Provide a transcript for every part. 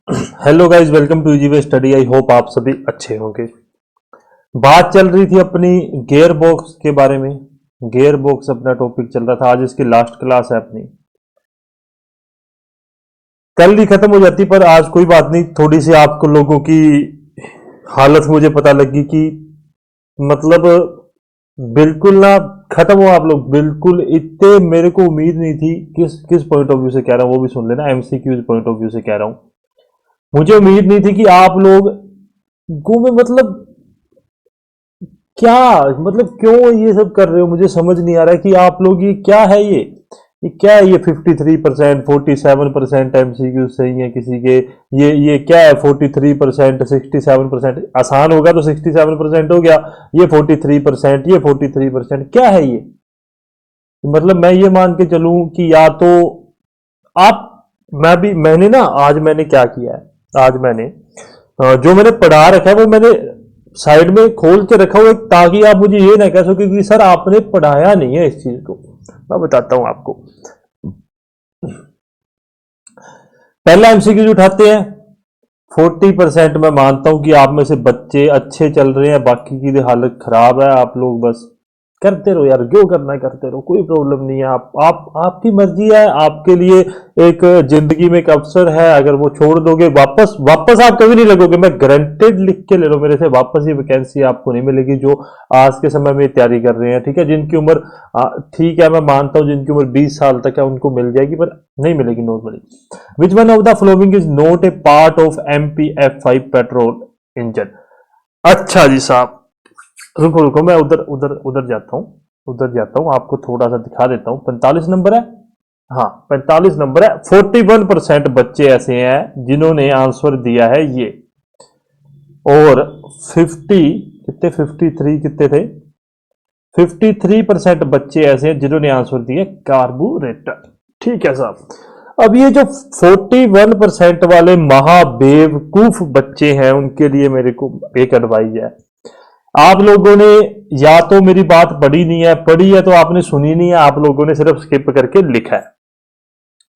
Hello guys, welcome to easy way study. I hope आप सभी अच्छे होंगे। बात चल रही थी अपनी गियर बॉक्स के बारे में। गियर बॉक्स अपना टॉपिक चल रहा था। आज इसकी लास्ट क्लास है अपनी। कल ही खत्म हो जाती पर आज कोई बात नहीं, थोड़ी सी आपको लोगों की हालत मुझे पता लगी कि मतलब बिल्कुल ना खत्म हो आप लोग। बिल्कुल इतने मेरे को उम्मीद नहीं थी। किस किस पॉइंट ऑफ व्यू से कह रहा हूं वो भी सुन लेना। एमसीक्यू पॉइंट ऑफ व्यू से कह रहा हूं। मुझे उम्मीद नहीं थी कि आप लोग को में मतलब क्या, मतलब क्यों ये सब कर रहे हो। मुझे समझ नहीं आ रहा है कि आप लोग ये क्या है। ये क्या है। ये 53% 47% एमसीक्यू सही है किसी के। ये क्या है 43% 67%। आसान होगा तो 67% हो गया। ये 43%, ये 43% क्या है ये। मतलब मैं ये मान के चलूं कि या तो आप, मैंने ना आज मैंने क्या किया है। आज मैंने जो मैंने पढ़ा रखा है वो मैंने साइड में खोल के रखा हुआ है, ताकि आप मुझे ये ना कह सको कि सर आपने पढ़ाया नहीं है इस चीज को। मैं बताता हूं आपको। पहला एमसीक्यू उठाते हैं। 40% मैं मानता हूं कि आप में से बच्चे अच्छे चल रहे हैं, बाकी की हालत खराब है। आप लोग बस करते रहो यार, जो करना है करते रहो, कोई प्रॉब्लम नहीं है। आप आपकी मर्जी है। आपके लिए एक जिंदगी में एक अवसर है। अगर वो छोड़ दोगे, वापस वापस आप कभी नहीं लगोगे। मैं गारंटेड लिख के ले लो मेरे से, वापस ये वैकेंसी आपको नहीं मिलेगी जो आज के समय में तैयारी कर रहे हैं। ठीक है, जिनकी उम्र ठीक है, मैं मानता हूं जिनकी उम्र 20 साल तक है उनको मिल जाएगी, पर नहीं मिलेगी normally. Which one of the following is not a part of MPF5 petrol engine. अच्छा जी साहब, रुको रुको, मैं उधर उधर उधर जाता हूँ। उधर जाता हूँ, आपको थोड़ा सा दिखा देता हूँ। 45 नंबर है। हाँ, 45 नंबर है। 41% बच्चे ऐसे हैं जिन्होंने आंसर दिया है ये। और 50 कितने, 53 कितने थे, 53% बच्चे ऐसे हैं जिन्होंने आंसर दिए कार्बोरेटर। ठीक है साहब। अब ये जो 41% वाले महाबेवकूफ बच्चे हैं उनके लिए मेरे को एक एडवाइस है। आप लोगों ने या तो मेरी बात पढ़ी नहीं है, पढ़ी है तो आपने सुनी नहीं है, आप लोगों ने सिर्फ स्किप करके लिखा है।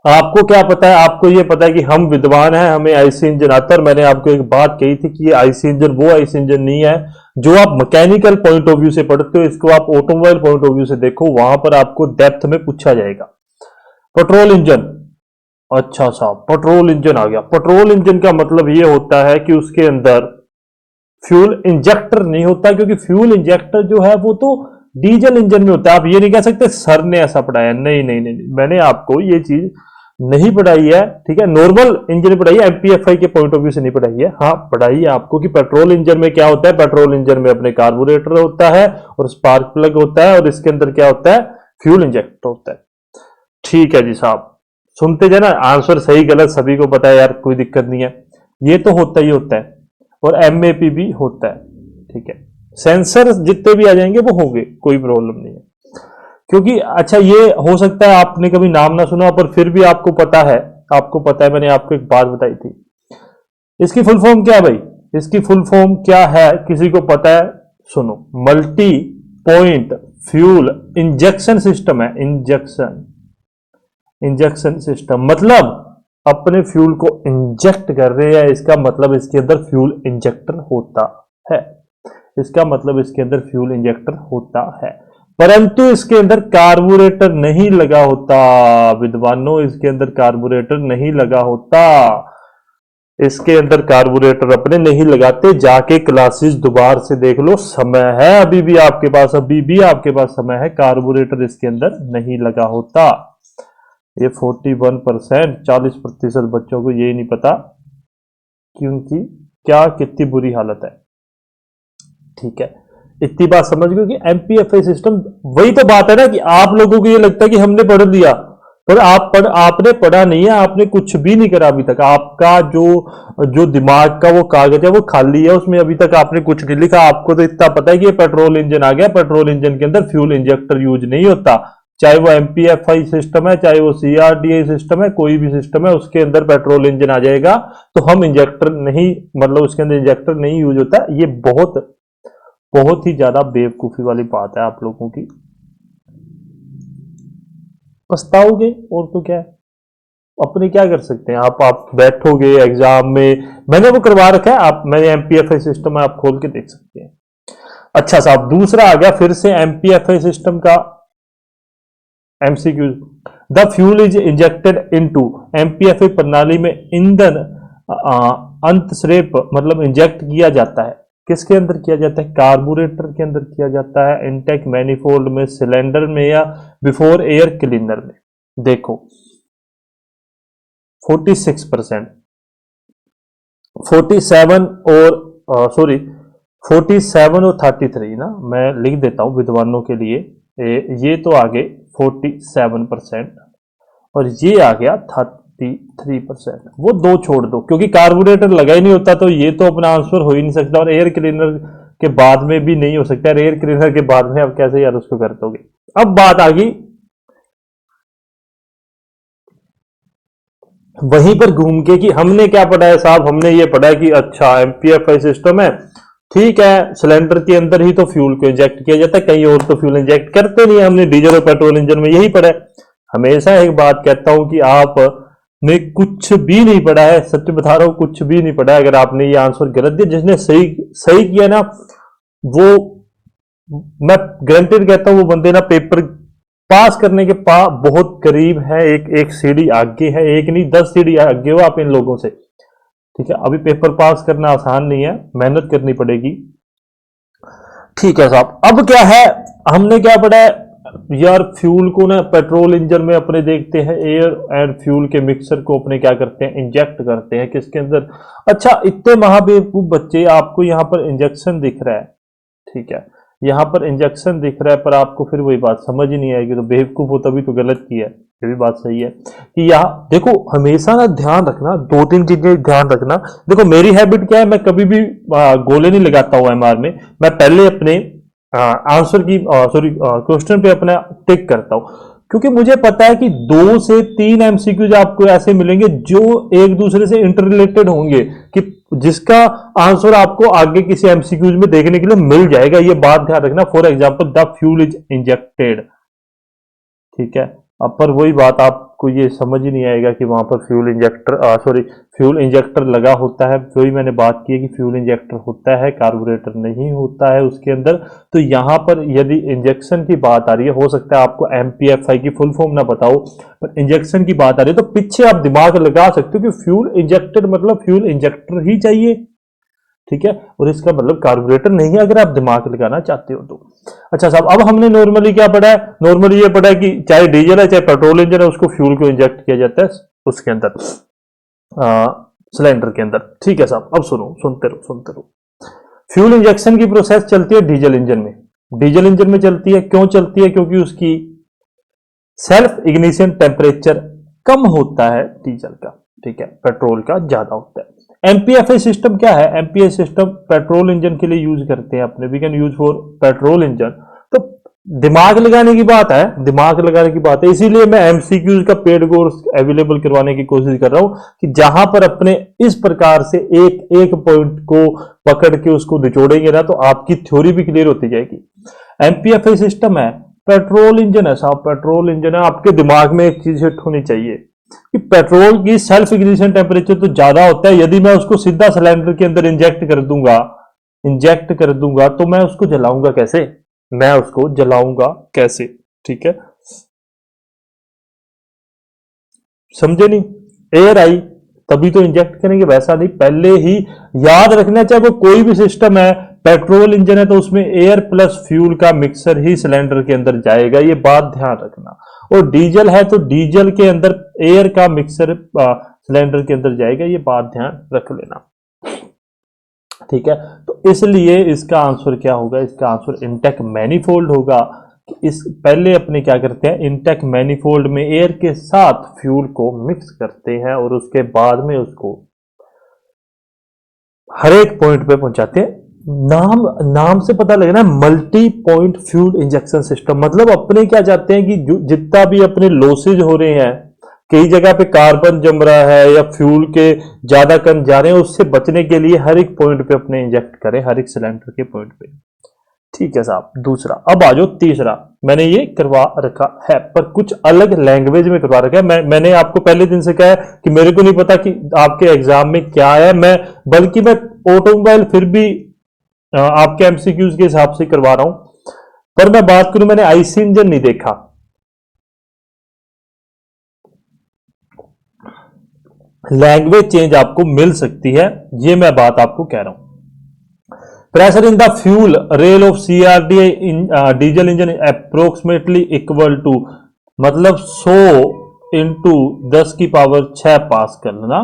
आपको क्या पता है, आपको ये पता है कि हम विद्वान हैं, हमें आईसी इंजन आता है। और मैंने आपको एक बात कही थी कि ये आईसी इंजन वो आईसी इंजन नहीं है जो आप मैकेनिकल पॉइंट ऑफ व्यू से पढ़ते हो। इसको आप ऑटोमोबाइल पॉइंट ऑफ व्यू से देखो, वहां पर आपको डेप्थ में पूछा जाएगा। Petrol engine. अच्छा साहब, पेट्रोल इंजन आ गया। पेट्रोल इंजन का मतलब ये होता है कि उसके अंदर फ्यूल इंजेक्टर नहीं होता, क्योंकि फ्यूल इंजेक्टर जो है वो तो डीजल इंजन में होता है। आप ये नहीं कह सकते सर ने ऐसा पढ़ाया। नहीं नहीं नहीं, मैंने आपको ये चीज नहीं पढ़ाई है। ठीक है, नॉर्मल इंजन पढ़ाई है, एमपीएफआई के पॉइंट ऑफ व्यू से नहीं पढ़ाई है। हाँ, पढ़ाई है आपको कि पेट्रोल इंजन में क्या होता है। पेट्रोल इंजन में अपने कार्बोरेटर होता है और स्पार्क प्लग होता है, और इसके अंदर क्या होता है, फ्यूल इंजेक्टर होता है। ठीक है जी साहब, सुनते जाना। आंसर सही गलत सभी को पता है यार, कोई दिक्कत नहीं है। ये तो होता ही होता है। और एमएपी भी होता है। ठीक है, सेंसर जितने भी आ जाएंगे वो होंगे, कोई प्रॉब्लम नहीं है। क्योंकि अच्छा, ये हो सकता है आपने कभी नाम ना सुना, पर फिर भी आपको पता है। आपको पता है, मैंने आपको एक बात बताई थी। इसकी फुल फॉर्म क्या है भाई। इसकी फुल फॉर्म क्या है, किसी को पता है? सुनो, multi point fuel injection system है। इंजेक्शन इंजेक्शन सिस्टम मतलब अपने फ्यूल को इंजेक्ट कर रहे हैं। इसका मतलब इसके अंदर फ्यूल इंजेक्टर होता है। इसका मतलब इसके अंदर फ्यूल इंजेक्टर होता है, परंतु इसके अंदर कार्बोरेटर नहीं लगा होता। विद्वानों, इसके अंदर कार्बोरेटर नहीं लगा होता। इसके अंदर कार्बोरेटर अपने नहीं लगाते। जाके क्लासेस दोबारा से देख लो, समय है अभी भी आपके पास, अभी भी आपके पास समय है। कार्बोरेटर इसके अंदर नहीं लगा होता। ये 41%, 40% बच्चों को यही नहीं पता कि उनकी क्या कितनी बुरी हालत है। ठीक है, इतनी बात समझ गए कि एमपीएफआई सिस्टम। वही तो बात है ना कि आप लोगों को ये लगता है कि हमने पढ़ लिया, पर आपने पढ़ा नहीं है। आपने कुछ भी नहीं करा अभी तक। आपका जो जो दिमाग का वो कागज है वो खाली है, उसमें अभी तक आपने कुछ नहीं लिखा। आपको तो इतना पता है कि ये पेट्रोल इंजन आ गया, पेट्रोल इंजन के अंदर फ्यूल इंजेक्टर यूज नहीं होता। चाहे वो एमपीएफआई सिस्टम है, चाहे वो सीआरडीआई सिस्टम है, कोई भी सिस्टम है, उसके अंदर पेट्रोल इंजन आ जाएगा। तो हम इंजेक्टर नहीं, मतलब उसके अंदर इंजेक्टर नहीं यूज होता। ये बहुत बहुत ही ज्यादा बेवकूफी वाली बात है आप लोगों की। पछताओगे और तो क्या है। अपने क्या कर सकते हैं, आप बैठोगे एग्जाम में, मैंने वो करवा रखा है, आप मैंने एमपीएफआई सिस्टम है, आप खोल के देख सकते हैं। अच्छा साहब, दूसरा आ गया फिर से एमपीएफआई सिस्टम का MCQ. The fuel is injected into, MPFI प्रणाली में ईंधन अंतस्रेप मतलब इंजेक्ट किया जाता है, किसके अंदर किया जाता है, कार्बोरेटर के अंदर किया जाता है, इनटेक मैनिफोल्ड में, सिलेंडर में, या बिफोर एयर क्लीनर में। देखो 46%, 47 और सॉरी 47 और 33 ना, मैं लिख देता हूं विद्वानों के लिए, ये तो आ गए 47% और ये आ गया 33%। वो दो छोड़ दो क्योंकि कार्बोरेटर लगा ही नहीं होता, तो ये तो अपना आंसर हो ही नहीं सकता, और एयर क्लीनर के बाद में भी नहीं हो सकता। एयर क्लीनर के बाद में आप कैसे यार उसको कर दोगे। अब बात आ गई वहीं पर घूम के कि हमने क्या पढ़ा है साहब, हमने ये पढ़ा है कि अच्छा एमपीएफआई सिस्टम है, ठीक है, सिलेंडर के अंदर ही तो फ्यूल को इंजेक्ट किया जाता है, कहीं और तो फ्यूल इंजेक्ट करते नहीं है, हमने डीजल और पेट्रोल इंजन में यही पढ़ा है। हमेशा एक बात कहता हूं कि आपने कुछ भी नहीं पढ़ा है, सच बता रहा हूं, कुछ भी नहीं पढ़ा है। अगर आपने ये आंसर गलत दिया, जिसने सही सही किया ना, वो मैं गारंटेड कहता हूं वो बंदे ना पेपर पास करने के बहुत करीब है, एक एक सीढ़ी आगे है, एक नहीं 10 सीढ़ी आगे हो आप इन लोगों से। ठीक है, अभी पेपर पास करना आसान नहीं है, मेहनत करनी पड़ेगी। ठीक है साहब, अब क्या है, हमने क्या पढ़ा है यार, फ्यूल को ना पेट्रोल इंजन में अपने देखते हैं, एयर एंड फ्यूल के मिक्सर को अपने क्या करते हैं, इंजेक्ट करते हैं किसके अंदर। अच्छा, इतने महाबेवकूफ बच्चे, आपको यहां पर इंजेक्शन दिख रहा है, ठीक है, यहां पर इंजेक्शन दिख रहा है, पर आपको फिर वही बात समझ ही नहीं आएगी, तो बेवकूफ हो तभी तो गलत किया है। ये भी बात सही है कि यहाँ देखो, हमेशा ना ध्यान रखना, दो तीन चीजें ध्यान रखना। देखो मेरी हैबिट क्या है, मैं कभी भी गोले नहीं लगाता हूं एमआर में, मैं पहले अपने आंसर की सॉरी क्वेश्चन पे अपना टिक करता हूं, क्योंकि मुझे पता है कि 2 से 3 एमसीक्यूज आपको ऐसे मिलेंगे जो एक दूसरे से इंटररिलेटेड होंगे, कि जिसका आंसर आपको आगे किसी एमसीक्यूज में देखने के लिए मिल जाएगा। ये बात ध्यान रखना। For example the fuel is injected, ठीक है, अब पर वही बात आपको ये समझ ही नहीं आएगा कि वहां पर fuel injector sorry fuel injector लगा होता है। वही मैंने बात की है कि फ्यूल इंजेक्टर होता है, कार्बोरेटर नहीं होता है उसके अंदर। तो यहां पर यदि इंजेक्शन की बात आ रही है, हो सकता है आपको एमपीएफआई की फुल फॉर्म ना बताओ, पर इंजेक्शन की बात आ रही है तो पीछे आप दिमाग लगा सकते हो कि फ्यूल इंजेक्टेड मतलब फ्यूल इंजेक्टर ही चाहिए, ठीक है, और इसका मतलब कार्बोरेटर नहीं है, अगर आप दिमाग लगाना चाहते हो तो। अच्छा साहब, अब हमने नॉर्मली क्या पढ़ा है, नॉर्मली ये पढ़ा है कि चाहे डीजल है चाहे पेट्रोल इंजन है, उसको फ्यूल को इंजेक्ट किया जाता है उसके अंदर, सिलेंडर के अंदर। ठीक है साहब, अब सुनो, सुनते रहो सुनते रहो। फ्यूल इंजेक्शन की प्रोसेस चलती है डीजल इंजन में, डीजल इंजन में चलती है, क्यों चलती है, क्योंकि उसकी सेल्फ इग्निशन टेम्परेचर कम होता है डीजल का, ठीक है, पेट्रोल का ज्यादा होता है। एमपीएफआई सिस्टम क्या है, एमपीएफआई सिस्टम पेट्रोल इंजन के लिए यूज करते हैं अपने, we can use for petrol engine. तो दिमाग लगाने की बात है, दिमाग लगाने की बात है, इसीलिए मैं एमसीक्यूज का पेड कोर्स अवेलेबल करवाने की कोशिश कर रहा हूं, कि जहां पर अपने इस प्रकार से एक एक पॉइंट को पकड़ के उसको निचोड़ेंगे ना, तो आपकी थ्योरी भी क्लियर होती जाएगी। एमपीएफआई सिस्टम है, पेट्रोल इंजन है साहब, पेट्रोल इंजन है। आपके दिमाग में एक चीज हिट होनी चाहिए कि पेट्रोल की सेल्फ इग्निशन टेम्परेचर तो ज्यादा होता है, यदि मैं उसको सीधा सिलेंडर के अंदर इंजेक्ट कर दूंगा तो मैं उसको जलाऊंगा कैसे, मैं उसको जलाऊंगा कैसे, ठीक है, समझे नहीं, एयर आई तभी तो इंजेक्ट करेंगे, वैसा नहीं, पहले ही याद रखना, चाहे वो कोई भी सिस्टम है, पेट्रोल इंजन है तो उसमें एयर प्लस फ्यूल का मिक्सर ही सिलेंडर के अंदर जाएगा, ये बात ध्यान रखना। और डीजल है तो डीजल के अंदर एयर का मिक्सर सिलेंडर के अंदर जाएगा, ये बात ध्यान रख लेना, ठीक है। तो इसलिए इसका आंसर क्या होगा, इसका आंसर इनटेक मैनिफोल्ड होगा। इस पहले अपने क्या करते हैं, इनटेक मैनिफोल्ड में एयर के साथ फ्यूल को मिक्स करते हैं और उसके बाद में उसको हर एक पॉइंट पे पहुंचाते हैं। नाम से पता लग रहा है, multi point fuel injection system, मतलब अपने क्या चाहते हैं कि जितना भी अपने लॉसेज हो रहे हैं, कई जगह पे कार्बन जम रहा है या फ्यूल के ज्यादा कण जा रहे हैं, उससे बचने के लिए हर एक पॉइंट पे अपने इंजेक्ट करें, हर एक सिलेंडर के पॉइंट पे। ठीक है साहब, दूसरा। अब आ जाओ तीसरा। मैंने ये करवा रखा है, पर कुछ अलग लैंग्वेज में करवा रखा है। मैंने आपको पहले दिन से कहा है कि मेरे को नहीं पता कि आपके एग्जाम में क्या है, बल्कि मैं ऑटोमोबाइल फिर भी आपके एमसीक्यूज के हिसाब से करवा रहा हूं। पर मैं बात करूं, मैंने आईसी इंजन नहीं देखा। लैंग्वेज चेंज आपको मिल सकती है, ये मैं बात आपको कह रहा हूं। Pressure in the fuel rail of CRDA diesel engine approximately equal to, मतलब 100 इंटू 10 की पावर 6 पास करना,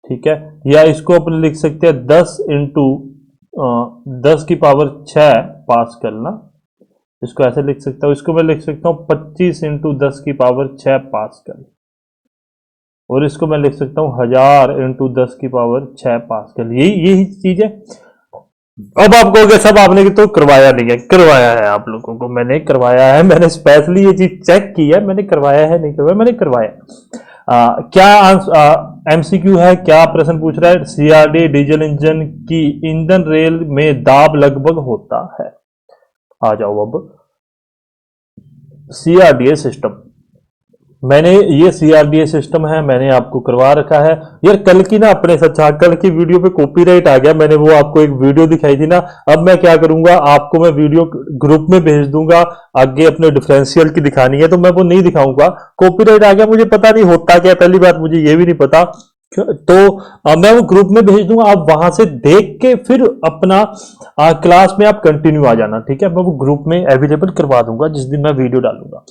ठीक है। या इसको अपन लिख सकते हैं 10 इंटू 10 की पावर 6 पास करना, इसको ऐसे लिख सकता हूं। इसको मैं लिख सकता हूं 25 इंटू 10 की पावर 6 पास कर, और इसको मैं लिख सकता हूं 1000 इंटू 10 की पावर 6 पास कर। यही चीज है। अब आप कहोगे सब आपने तो करवाया नहीं है। करवाया है, आप लोगों को मैंने करवाया है, मैंने स्पेशली ये चीज चेक की है, मैंने करवाया है, नहीं करवाया, मैंने करवाया। क्या एमसीक्यू है, क्या प्रश्न पूछ रहा है? सीआरडी डीजल इंजन की ईंधन रेल में दाब लगभग होता है। आ जाओ अब सीआरडीए सिस्टम। मैंने ये सीआरडीए सिस्टम है, मैंने आपको करवा रखा है यार। कल की ना अपने सच्चा कल की वीडियो पे कॉपीराइट आ गया, मैंने वो आपको एक वीडियो दिखाई थी ना। अब मैं क्या करूंगा, आपको मैं वीडियो ग्रुप में भेज दूंगा। आगे अपने डिफरेंशियल की दिखानी है तो मैं वो नहीं दिखाऊंगा, कॉपीराइट आ गया। मुझे पता नहीं होता क्या, पहली बात मुझे ये भी नहीं पता, तो मैं वो ग्रुप में भेज दूंगा। आप वहां से देख के फिर अपना क्लास में आप कंटिन्यू आ जाना, ठीक है। मैं वो ग्रुप में अवेलेबल करवा दूंगा जिस दिन मैं वीडियो डालूंगा।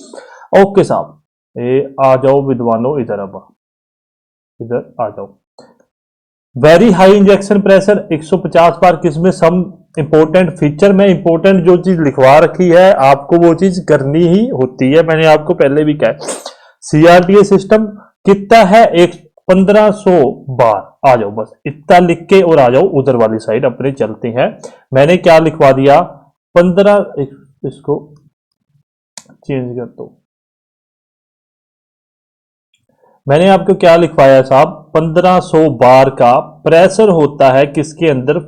ओके साहब, आ जाओ विद्वानों, इधर अब इधर आ जाओ। वेरी हाई इंजेक्शन प्रेशर 150 बार किसमें? सम इंपॉर्टेंट फीचर में इंपॉर्टेंट जो चीज लिखवा रखी है आपको वो चीज करनी ही होती है, मैंने आपको पहले भी कहा। सीआरडीए सिस्टम कितना है? 1500 बार। आ जाओ बस इतना लिख के और आ जाओ उधर वाली साइड अपने चलते हैं। मैंने क्या लिखवा दिया? 15, इसको चेंज कर दो। मैंने आपको क्या लिखवाया साहब? 1500 बार का प्रेशर होता है किसके अंदर?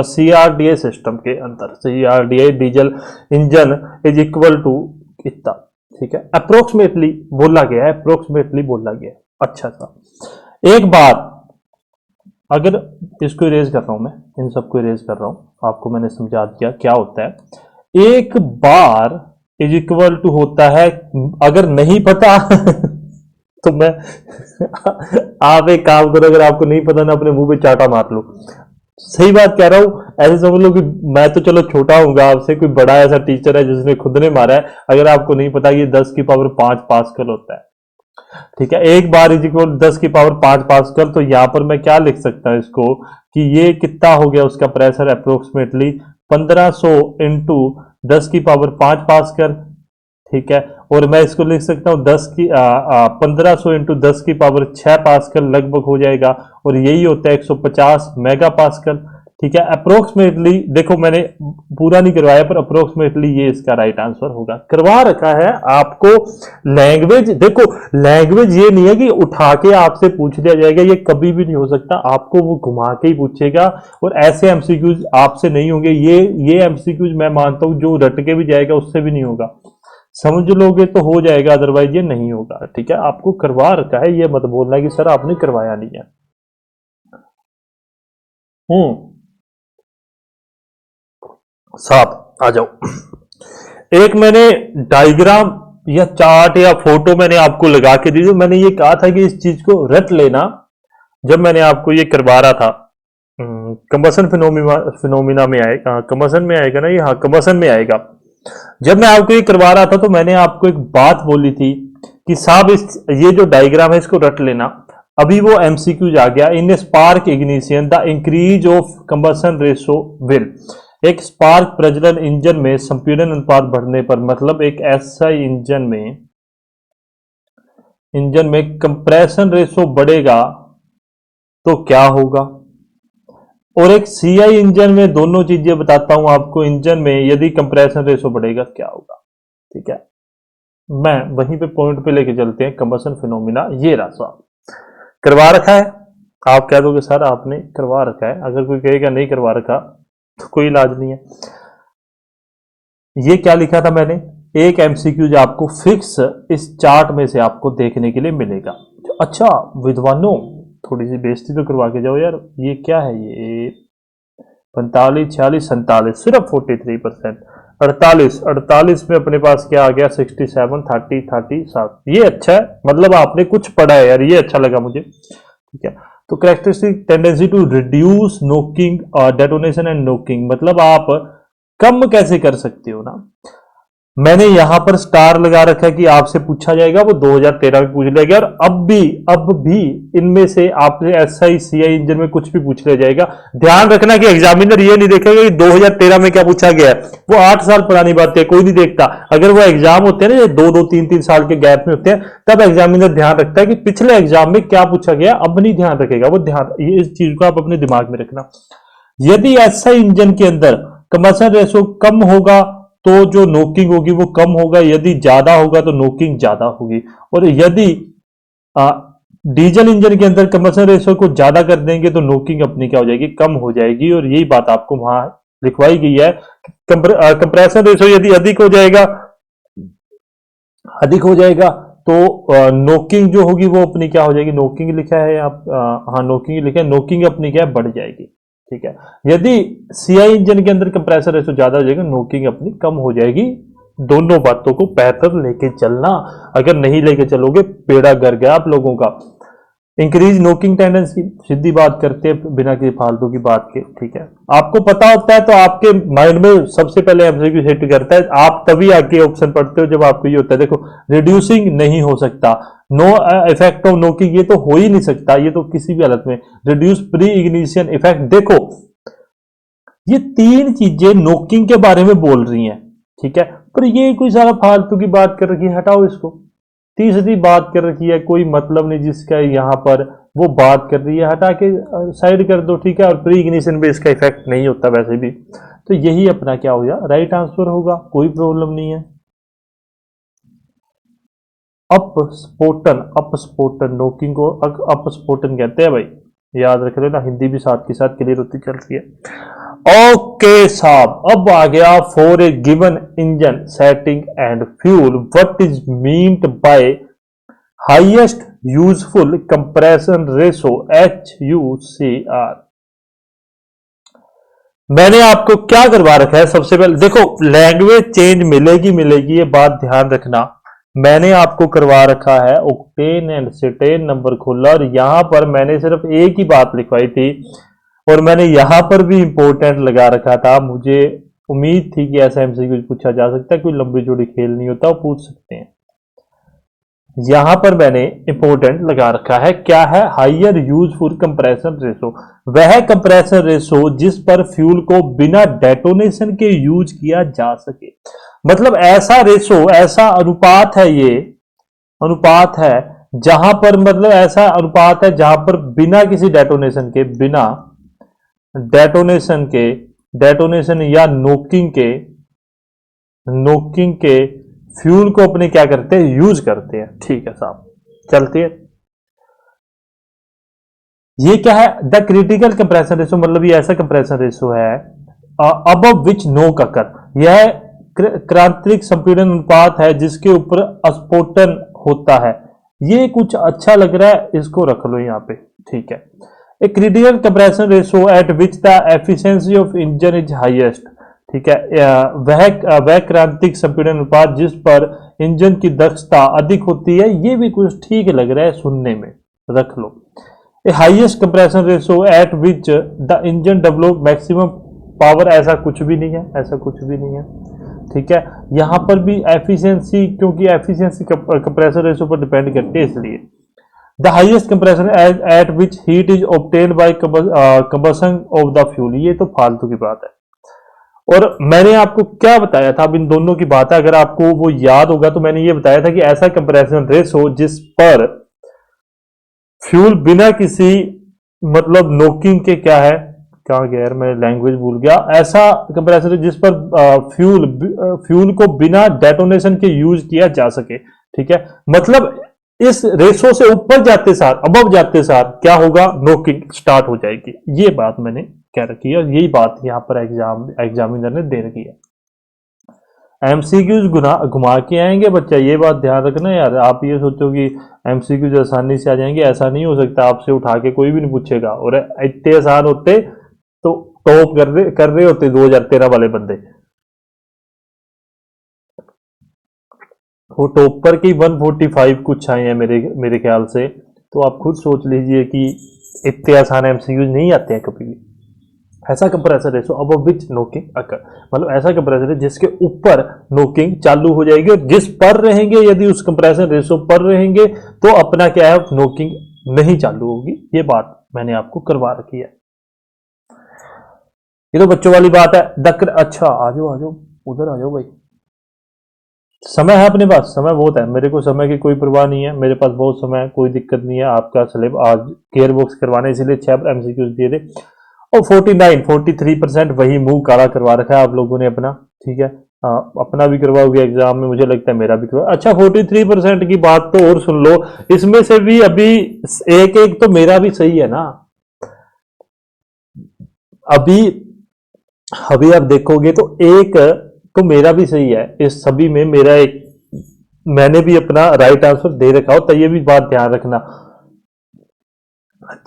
सीआरडीए सिस्टम के अंदर। CRDA diesel engine is equal to इतना, ठीक है। अप्रोक्सीमेटली बोला गया है, अप्रोक्सीमेटली बोला गया है। अच्छा सा एक बार, अगर इसको इरेज कर रहा हूं, मैं इन सबको इरेज कर रहा हूं, आपको मैंने समझा दिया क्या होता है। एक बार इज इक्वल टू होता है, अगर नहीं पता तो मैं आप एक काम करो, अगर आपको नहीं पता ना अपने मुंह पे चाटा मार लो। सही बात कह रहा हूं, ऐसे समझ लो कि मैं तो चलो छोटा हूंगा आपसे, कोई बड़ा ऐसा टीचर है जिसने खुद ने मारा है। अगर आपको नहीं पता ये 10 की पावर 5 पास्कल होता है, ठीक है। एक बार इज इक्वल 10 की पावर 5 पास्कल, तो यहां पर मैं क्या लिख सकता हूं इसको कि ये कितना हो गया उसका प्रेशर? अप्रोक्सीमेटली 1500 इंटू 10 की पावर 5 पास्कल, ठीक है। और मैं इसको लिख सकता हूं 1500 इंटू 10 की पावर 6 पास्कल लगभग हो जाएगा, और यही होता है 150 मेगा पास्कल, ठीक है। अप्रोक्सीमेटली देखो मैंने पूरा नहीं करवाया, पर अप्रोक्सीमेटली ये इसका राइट आंसर होगा। करवा रखा है आपको। लैंग्वेज देखो, लैंग्वेज ये नहीं है कि उठा के आपसे पूछ लिया जाएगा, ये कभी भी नहीं हो सकता। आपको वो घुमा के ही पूछेगा, और ऐसे एमसीक्यूज आपसे नहीं होंगे। ये एमसीक्यूज मैं मानता हूं जो रट के भी जाएगा उससे भी नहीं होगा। समझ लोगे तो हो जाएगा, अदरवाइज ये नहीं होगा, ठीक है। आपको करवा रखा है, ये मत बोलना कि सर आपने करवाया नहीं है। साहब आ जाओ। एक मैंने डायग्राम या चार्ट या फोटो मैंने आपको लगा के दी, जो मैंने ये कहा था कि इस चीज को रट लेना। जब मैंने आपको ये करवा रहा था, कंबसन फिनोमिना में आएगा, कंबसन में आएगा ना ये, हाँ कंबसन में आएगा। जब मैं आपको ये करवा रहा था तो मैंने आपको एक बात बोली थी कि साहब ये जो डायग्राम है इसको रट लेना। अभी वो एमसीक्यूज आ गया। In spark ignition the increase of combustion ratio will, एक स्पार्क प्रज्वलन इंजन में संपीड़न अनुपात बढ़ने पर, मतलब एक ऐसा इंजन में कंप्रेशन रेशो बढ़ेगा तो क्या होगा। और एक सीआई इंजन में, दोनों चीजें बताता हूं आपको। इंजन में यदि कंप्रेशन रेशो बढ़ेगा क्या होगा, ठीक है। मैं वहीं पे पॉइंट पे लेके चलते हैं। कंबसन फिनोमिना ये रहा, करवा रखा है। आप कह दोगे सर आपने करवा रखा है, अगर कोई कहेगा नहीं करवा रखा तो कोई इलाज नहीं है। ये क्या लिखा था मैंने, एक एमसीक्यू जो आपको फिक्स इस चार्ट में से आपको देखने के लिए मिलेगा। अच्छा विद्वानों, थोड़ी सी बेइज्जती तो करवा के जाओ यार, ये क्या है, ये 45, 46, 47, सिर्फ 43%। 48 में अपने पास क्या आ गया, 67, 30, 37। ये अच्छा है, मतलब आपने कुछ पढ़ा है यार, ये अच्छा लगा मुझे। ठीक है, तो characteristic tendency to reduce knocking, detonation and knocking, मतलब आप कम कैसे कर सकते हो ना। मैंने यहां पर स्टार लगा रखा है कि आपसे पूछा जाएगा, वो 2013 में पूछ लिया गया, और अब भी इनमें से आपसे एसआई सीआई इंजन में कुछ भी पूछ लिया जाएगा। ध्यान रखना कि एग्जामिनर ये नहीं देखेगा कि 2013 में क्या पूछा गया है, वो 8 साल पुरानी बात है, कोई नहीं देखता। अगर वो एग्जाम होते हैं ना, ये 2-2, 3-3 साल के गैप में होते हैं, तब एग्जामिनर ध्यान रखता है कि पिछले एग्जाम में क्या पूछा गया, अब नहीं ध्यान रखेगा वो। ध्यान, ये इस चीज को आप अपने दिमाग में रखना। यदि एसआई इंजन के अंदर कंबशन रेशो कम होगा तो जो नोकिंग होगी वो कम होगा, यदि ज्यादा होगा तो नोकिंग ज्यादा होगी। और यदि डीजल इंजन के अंदर कंबशन रेशो को ज्यादा कर देंगे तो नोकिंग अपनी क्या हो जाएगी, कम हो जाएगी। और यही बात आपको वहां लिखवाई गई है। कंप्रेशन रेशो यदि अधिक हो जाएगा तो नोकिंग जो होगी वो अपनी क्या हो जाएगी, नोकिंग लिखा है आप, हाँ नोकिंग लिखा है, नोकिंग अपनी क्या है, बढ़ जाएगी। ठीक है, यदि सीआई इंजन के अंदर कंप्रेसर रेशो ज्यादा हो जाएगा, नोकिंग अपनी कम हो जाएगी। दोनों बातों को बेहतर लेके चलना, अगर नहीं लेके चलोगे बेड़ा गर्क गया आप लोगों का। इंक्रीज नोकिंग टेंडेंसी, सीधी बात करते हैं बिना किसी फालतू की बात के। ठीक है, आपको पता होता है तो आपके माइंड में सबसे पहले एमसीक्यू हिट करता है, आप तभी आके ऑप्शन पढ़ते हो जब आपको ये होता है। देखो, रिड्यूसिंग नहीं हो सकता, नो इफेक्ट ऑफ नोकिंग, ये तो हो ही नहीं सकता, ये तो किसी भी हालत में। रिड्यूस प्री इग्निशन इफेक्ट, देखो ये तीन चीजें नोकिंग के बारे में बोल रही हैं। ठीक है, पर ये कोई सारा फालतू की बात कर रखी है, हटाओ इसको। तीसरी बात कर रखी है, कोई मतलब नहीं जिसका यहां पर वो बात कर रही है, हटा के साइड कर दो। ठीक है, और प्री इग्निशन पे इसका इफेक्ट नहीं होता वैसे भी, तो यही अपना क्या हो गया, राइट आंसर होगा, कोई प्रॉब्लम नहीं है। अपस्फोटन नोकिंग को अपस्फोटन कहते हैं भाई, याद रख लेना, हिंदी भी साथ के साथ क्लियर होती चल रही है। ओके साहब, अब आ गया, for a given engine setting and fuel what is meant by highest useful compression ratio HUCR। मैंने आपको क्या करवा रखा है, सबसे पहले देखो लैंग्वेज चेंज मिलेगी, ये बात ध्यान रखना। मैंने आपको करवा रखा है ओक्टेन एंड सेटेन नंबर खोला, और यहां पर मैंने सिर्फ एक ही बात लिखवाई थी, और मैंने यहां पर भी इंपॉर्टेंट लगा रखा था। मुझे उम्मीद थी कि ऐसा एमसीक्यू पूछा जा सकता है, कोई लंबी जोड़ी खेल नहीं होता, वो पूछ सकते हैं। यहां पर मैंने इंपॉर्टेंट लगा रखा है, क्या है, हाइयर यूजफुल कंप्रेशन रेशो, वह कंप्रेशन रेशो जिस पर फ्यूल को बिना डेटोनेशन के यूज किया जा सके। मतलब ऐसा रेशो, ऐसा अनुपात है, ये अनुपात है जहां पर, मतलब ऐसा अनुपात है जहां पर बिना किसी डेटोनेशन के, बिना डेटोनेशन या नोकिंग के फ्यूल को अपने क्या करते हैं, यूज करते हैं। ठीक है साहब, चलती है। ये क्या है, द क्रिटिकल कंप्रेशन रेशो, मतलब ये ऐसा कंप्रेशन रेशो है अबव विच नोक अकर, यह क्रांतिक संपीड़न अनुपात है जिसके ऊपर अस्फोटन होता है। ये कुछ अच्छा लग रहा है, इसको रख लो यहां पे। ठीक है, a critical compression ratio at which the efficiency of engine is highest. ठीक है, वह क्रांतिक संपीड़न अनुपात जिस पर इंजन की दक्षता अधिक होती है। ये भी कुछ ठीक लग रहा है सुनने में, रख लो। A highest compression ratio at which the engine develop maximum power, ऐसा कुछ भी नहीं है, ऐसा कुछ भी नहीं है। ठीक है, यहां पर भी एफिशिएंसी, क्योंकि एफिशिएंसी कंप्रेशन रेशो पर डिपेंड करती है, इसलिए the highest compression eight which heat is obtained by combustion of the fuel, ये तो फालतू की बात है। और मैंने आपको क्या बताया था, अब इन दोनों की बात है, अगर आपको वो याद होगा तो मैंने ये बताया था कि ऐसा कंप्रेशन रेशो जिस पर फ्यूल बिना किसी मतलब नोकिंग के, क्या है, कहाँ गया यार, मैं लैंग्वेज भूल गया, ऐसा कंप्रेसर जिस पर फ्यूल को बिना डेटोनेशन के यूज किया जा सके। ठीक है, मतलब इस रेशो से ऊपर जाते सार, अबव जाते सार क्या होगा, नोकिंग स्टार्ट हो जाएगी। ये बात मैंने कह रखी है, और यही बात यहां पर एग्जामिनर ने दे रखी है। एमसीक्यूज घुमा के आएंगे बच्चा, ये बात ध्यान रखना यार। आप ये सोचो कि एमसीक्यूज आसानी से आ जाएंगे, ऐसा नहीं हो सकता। आपसे उठा के कोई भी नहीं पूछेगा, और इतने आसान होते तो टॉप कर रहे होते 2013 वाले बंदे। वो टॉपर की 145 कुछ आए हैं मेरे मेरे ख्याल से। तो आप खुद सोच लीजिए कि इतने आसान एमसीक्यूज नहीं आते हैं कभी भी। ऐसा कंप्रेसर रेशो अब विच नोकिंग अकर, मतलब ऐसा कंप्रेसर है जिसके ऊपर नोकिंग चालू हो जाएगी, और जिस पर रहेंगे, यदि उस कंप्रेसर रेशो पर रहेंगे तो अपना क्या है, नोकिंग नहीं चालू होगी। ये बात मैंने आपको करवा रखी है। ये तो बच्चों वाली बात है। अच्छा आ जाओ उधर आ जाओ भाई। समय है अपने पास, समय बहुत है। मेरे को समय की कोई परवाह नहीं है, मेरे पास बहुत समय है, कोई दिक्कत नहीं है। आपका स्लेब आज केयर बॉक्स करवाने, इसीलिए 6 एमसीक्यूज दिए थे। और 43% वही मुंह काला करवा रखा है आप लोगों ने अपना। ठीक है, अपना भी करवाओगे एग्जाम में, मुझे लगता है मेरा भी करवा। अच्छा 43% की बात तो और सुन लो, इसमें से भी अभी एक एक तो मेरा भी सही है ना। अभी अभी आप देखोगे तो एक तो मेरा भी सही है, इस सभी में मेरा एक, मैंने भी अपना राइट आंसर दे रखा हो। तो ये भी बात ध्यान रखना,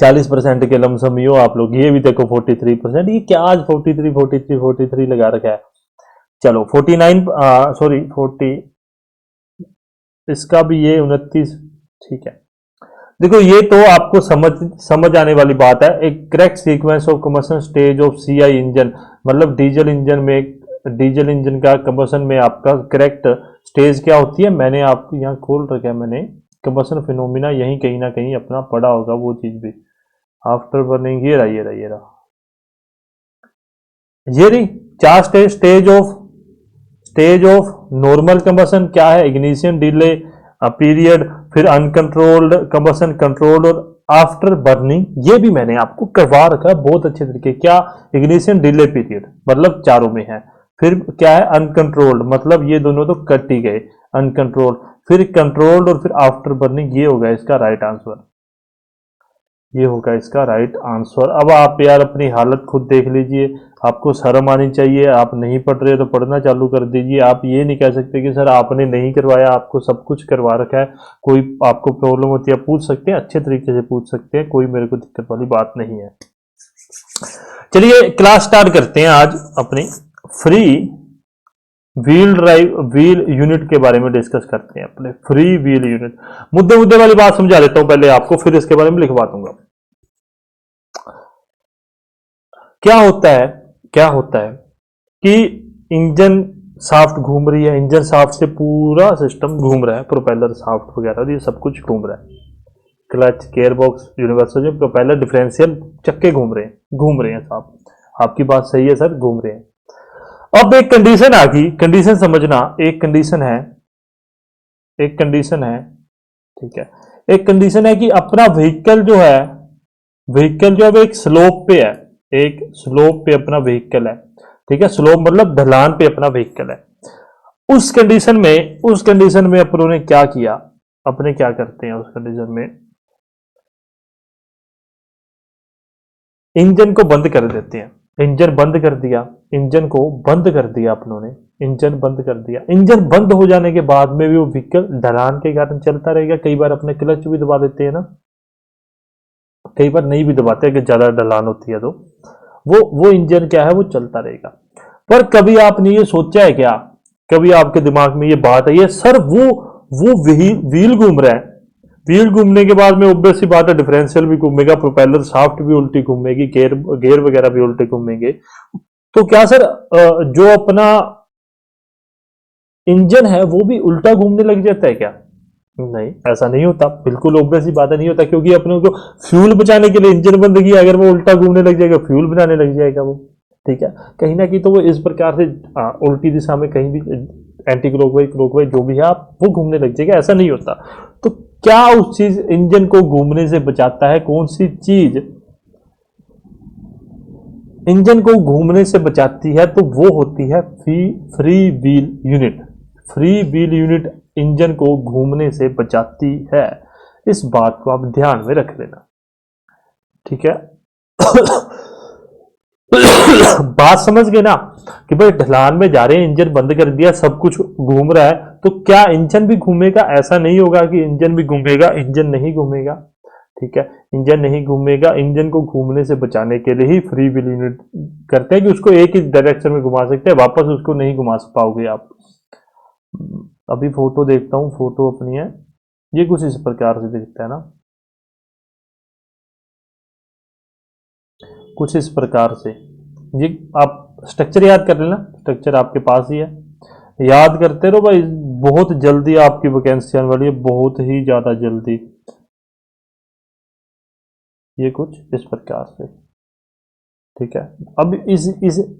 40% के लमसम ही हो आप लोग। ये भी देखो 43%, ये क्या आज 43 लगा रखा है। चलो 49, सॉरी 40, इसका भी ये 29। ठीक है, देखो ये तो आपको समझ आने वाली बात है। एक correct sequence of combustion stage of CI engine, मतलब डीजल इंजन का कंबशन में आपका करेक्ट स्टेज क्या होती है। मैंने आपको यहाँ खोल रखा है, मैंने कंबशन फिनोमिना यहीं कहीं ना कहीं अपना पढ़ा होगा वो चीज भी। आफ्टर बर्निंग, ये रही 4 स्टेज ऑफ नॉर्मल कंबशन क्या है, इग्निशन डिले पीरियड, फिर अनकंट्रोल्ड कंबशन, कंट्रोल्ड, और आफ्टर बर्निंग। ये भी मैंने आपको करवा रखा है बहुत अच्छे तरीके। क्या, इग्निशन डिले पीरियड मतलब चारों में है। फिर क्या है, अनकंट्रोल्ड, मतलब ये दोनों तो कट ही गए, अनकंट्रोल्ड, फिर कंट्रोल्ड, और फिर आफ्टर बर्निंग। ये होगा इसका राइट आंसर, ये होगा इसका राइट आंसर। अब आप यार अपनी हालत खुद देख लीजिए, आपको शर्म आनी चाहिए। आप नहीं पढ़ रहे तो पढ़ना चालू कर दीजिए। आप ये नहीं कह सकते कि सर आपने नहीं करवाया, आपको सब कुछ करवा रखा है। कोई आपको प्रॉब्लम होती है पूछ सकते हैं, अच्छे तरीके से पूछ सकते हैं, कोई मेरे को दिक्कत वाली बात नहीं है। चलिए क्लास स्टार्ट करते हैं आज अपनी फ्री व्हील यूनिट के बारे में डिस्कस करते हैं। अपने फ्री व्हील यूनिट, मुद्दे वाली बात समझा देता हूं पहले आपको, फिर इसके बारे में लिखवा दूंगा। क्या होता है कि इंजन शाफ्ट घूम रही है, इंजन शाफ्ट से पूरा सिस्टम घूम रहा है, प्रोपेलर शाफ्ट वगैरह ये सब कुछ घूम रहा है। क्लच, गियर बॉक्स, यूनिवर्सल, जो प्रोपेलर, डिफरेंशियल, चक्के घूम रहे हैं साहब। आपकी बात सही है सर, घूम रहे हैं। अब एक कंडीशन आ गई, कंडीशन समझना। एक कंडीशन है, ठीक है, एक कंडीशन है कि अपना व्हीकल जो है, व्हीकल जो है एक स्लोप पे है, एक स्लोप पे अपना व्हीकल है। ठीक है, स्लोप मतलब ढलान पे अपना व्हीकल है। उस कंडीशन में अपनों ने क्या किया, अपने क्या करते हैं उस कंडीशन में, इंजन को बंद कर देते हैं। इंजन बंद कर दिया, इंजन को बंद कर दिया अपनों ने, इंजन बंद कर दिया। इंजन बंद हो जाने के बाद में भी वो व्हीकल ढलान के कारण चलता रहेगा। कई बार अपने क्लच भी दबा देते हैं ना, कई बार नहीं भी दबाते कि ज्यादा ढलान होती है तो वो इंजन क्या है, वो चलता रहेगा। पर कभी आपने ये सोचा है क्या, कभी आपके दिमाग में ये बात आई है, सर वो व्हील घूम रहा है, व्हील घूमने के बाद में ऑब्वियस सी बात है डिफरेंशियल भी घूमेगा, प्रोपेलर शाफ्ट भी उल्टी घूमेगी, गेयर वगैरह भी उल्टे घूमेंगे। तो क्या सर जो अपना इंजन है वो भी उल्टा घूमने लग जाता है क्या? नहीं, ऐसा नहीं होता, बिल्कुल ऑब्वियस ही बात है, नहीं होता। क्योंकि अपने को फ्यूल बचाने के लिए इंजन बंद किया, अगर वो उल्टा घूमने लग जाएगा, फ्यूल बनाने लग जाएगा वो। ठीक है, कहीं ना कहीं तो वो इस प्रकार से उल्टी दिशा में कहीं भी एंटी क्लॉकवाइज जो भी है आप वो घूमने लग जाएगा, ऐसा नहीं होता। तो क्या उस चीज इंजन को घूमने से बचाता है, कौन सी चीज इंजन को घूमने से बचाती है, तो वो होती है free wheel unit. Free wheel unit engine को घूमने से बचाती है, इस बात को आप ध्यान में रख लेना। ठीक है बात समझ गए ना। कि भाई ढलान में जा रहे हैं, इंजन बंद कर दिया, सब कुछ घूम रहा है, तो क्या इंजन भी घूमेगा? ऐसा नहीं होगा कि इंजन भी घूमेगा, इंजन नहीं घूमेगा। ठीक है, इंजन नहीं घूमेगा। इंजन को घूमने से बचाने के लिए ही फ्री व्हील यूनिट करते हैं कि उसको एक ही डायरेक्शन में घुमा सकते हैं, वापस उसको नहीं घुमा पाओगे आप। अभी फोटो देखता हूँ, फोटो अपनी है, ये कुछ इस प्रकार से दिखता है ना, कुछ इस प्रकार से। ये आप स्ट्रक्चर याद कर लेना, स्ट्रक्चर आपके पास ही है, याद करते रहो भाई, बहुत जल्दी आपकी वैकेंसी आने वाली है, बहुत ही ज्यादा जल्दी। ये कुछ इस प्रकार से, ठीक है। अब इस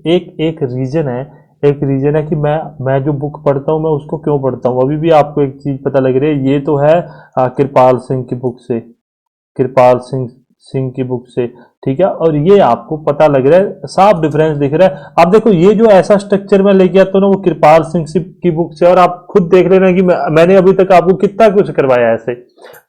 एक एक रीजन है, एक रीजन है कि मैं जो बुक पढ़ता हूँ मैं उसको क्यों पढ़ता हूँ। अभी भी आपको एक चीज पता लग रही है, ये तो है कृपाल सिंह की बुक से, कृपाल सिंह सिंह की बुक से, ठीक है। और ये आपको पता लग रहा है, साफ डिफरेंस दिख रहा है। आप देखो ये जो ऐसा स्ट्रक्चर में लेके आता हूँ ना, वो कृपाल सिंह की बुक से, और आप खुद देख लेना कि मैंने अभी तक आपको कितना कुछ करवाया ऐसे।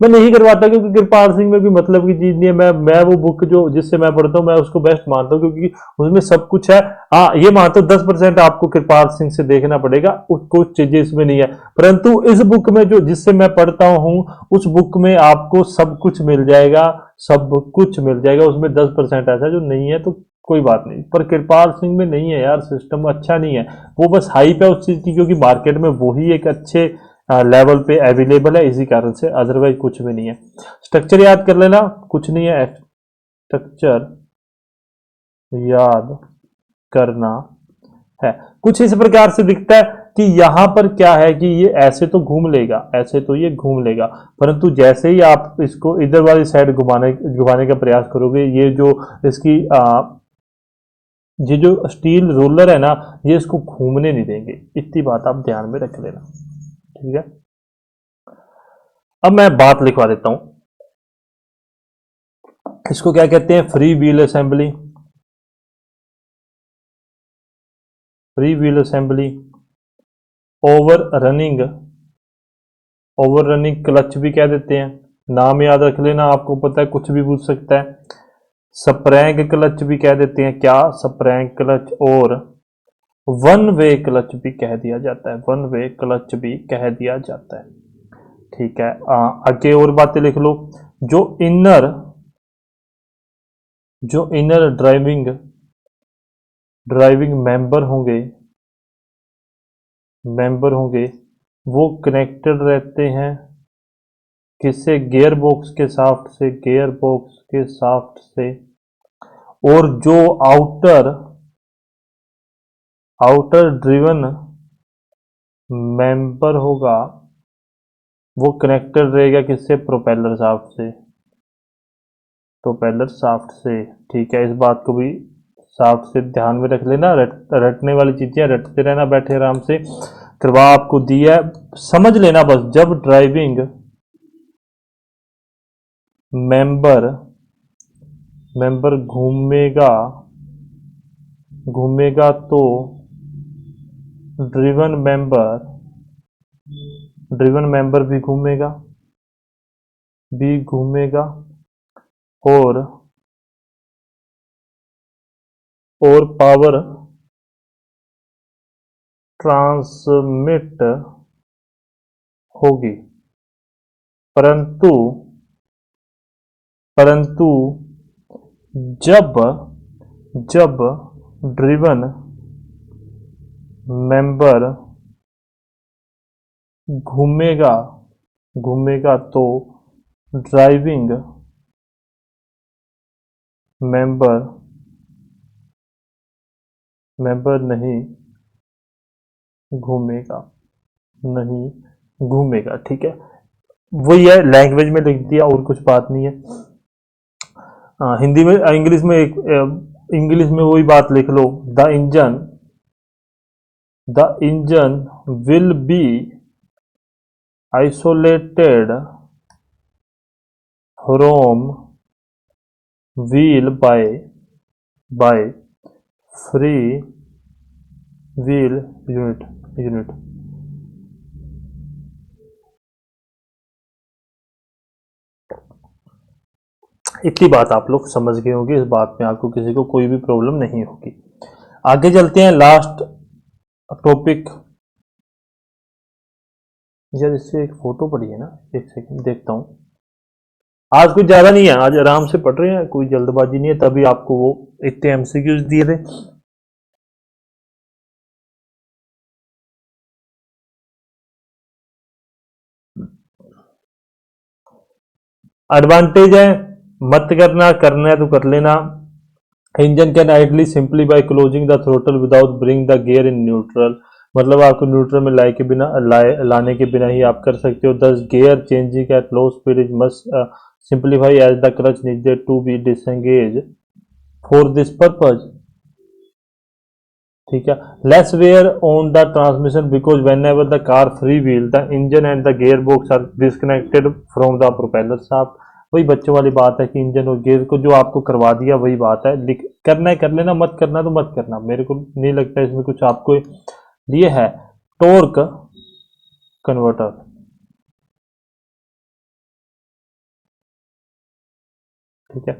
मैं नहीं करवाता क्योंकि कृपाल सिंह में भी मतलब की चीज नहीं है। मैं वो बुक जो जिससे मैं पढ़ता हूँ मैं उसको बेस्ट मानता हूँ, क्योंकि उसमें सब कुछ है। हाँ, ये मानता हूँ 10% आपको कृपाल सिंह से देखना पड़ेगा, कुछ चीजें इसमें नहीं है, परंतु इस बुक में जो जिससे मैं पढ़ता हूँ उस बुक में आपको सब कुछ मिल जाएगा, सब कुछ मिल जाएगा। उसमें 10% ऐसा जो नहीं है तो कोई बात नहीं, पर कृपाल सिंह में नहीं है यार, सिस्टम अच्छा नहीं है। वो बस हाइप है उस चीज की, क्योंकि मार्केट में वही एक अच्छे लेवल पे अवेलेबल है, इसी कारण से, अदरवाइज कुछ भी नहीं है। स्ट्रक्चर याद कर लेना, कुछ नहीं है, स्ट्रक्चर याद करना है। कुछ इस प्रकार से दिखता है कि यहां पर क्या है कि ये ऐसे तो घूम लेगा, ऐसे तो ये घूम लेगा, परंतु जैसे ही आप इसको इधर वाली साइड घुमाने घुमाने का प्रयास करोगे, ये जो इसकी ये जो स्टील रोलर है ना, ये इसको घूमने नहीं देंगे। इतनी बात आप ध्यान में रख लेना, ठीक है। अब मैं बात लिखवा देता हूं, इसको क्या कहते हैं? Free wheel assembly, free wheel assembly. Over running, over running clutch भी कह देते हैं, नाम याद रख लेना, आपको पता है कुछ भी पूछ सकता है। स्प्रैंग क्लच भी कह देते हैं, क्या? Sprang clutch. और वन वे क्लच भी कह दिया जाता है, वन वे क्लच भी कह दिया जाता है, ठीक है। आगे और बातें लिख लो। जो इनर जो इनर ड्राइविंग ड्राइविंग मेंबर होंगे, वो कनेक्टेड रहते हैं किससे? गियर बॉक्स के साफ्ट से, गियर बॉक्स के साफ्ट से। और जो आउटर आउटर ड्रिवन मेंबर होगा, वो कनेक्टेड रहेगा किससे? प्रोपेलर शाफ्ट से, प्रोपेलर शाफ्ट से, ठीक है। इस बात को भी शाफ्ट से ध्यान में रख लेना, रटने वाली चीजें रटते रहना, बैठे आराम से। करवा आपको दिया है, समझ लेना बस। जब ड्राइविंग मेंबर मेंबर घूमेगा घूमेगा तो ड्रिवन मेंबर ड्रिवन मेंबर भी घूमेगा। और पावर ट्रांसमिट होगी, परंतु परंतु जब जब ड्रिवन मेंबर घूमेगा घूमेगा तो ड्राइविंग मेंबर मेंबर घूमेगा नहीं घूमेगा, ठीक है। वही है, लैंग्वेज में लिख दिया, और कुछ बात नहीं है। हिंदी में, इंग्लिश में वही बात लिख लो। The engine will be isolated from wheel by free wheel unit. इतनी बात आप लोग समझ गए होंगे, इस बात में आपको किसी को कोई भी प्रॉब्लम नहीं होगी। आगे चलते हैं, लास्ट टॉपिक। यार इससे एक फोटो पड़ी है ना, एक सेकंड देखता हूँ। आज कुछ ज्यादा नहीं है, आज आराम से पढ़ रहे हैं, कोई जल्दबाजी नहीं है, तभी आपको वो इतने एमसीक्यूज दिए थे। एडवांटेज है, मत करना, करना है तो कर लेना। Engine can ideally simply by closing the throttle without bring the gear in neutral. मतलब आपको न्यूट्रल में लाए के बिना लाने के बिना ही आप कर सकते हो। Thus gear changing at low speed is must simplify as the clutch needed to be disengage for this purpose. ठीक है। Less wear on the transmission because whenever the car free wheel the engine and the gear box are disconnected from the propeller shaft. वही बच्चों वाली बात है कि engine और gear को जो आपको करवा दिया वही बात है। करना है कर लेना, मत करना तो मत करना। मेरे को नहीं लगता इसमें कुछ आपको लिए है। टॉर्क कन्वर्टर, ठीक है।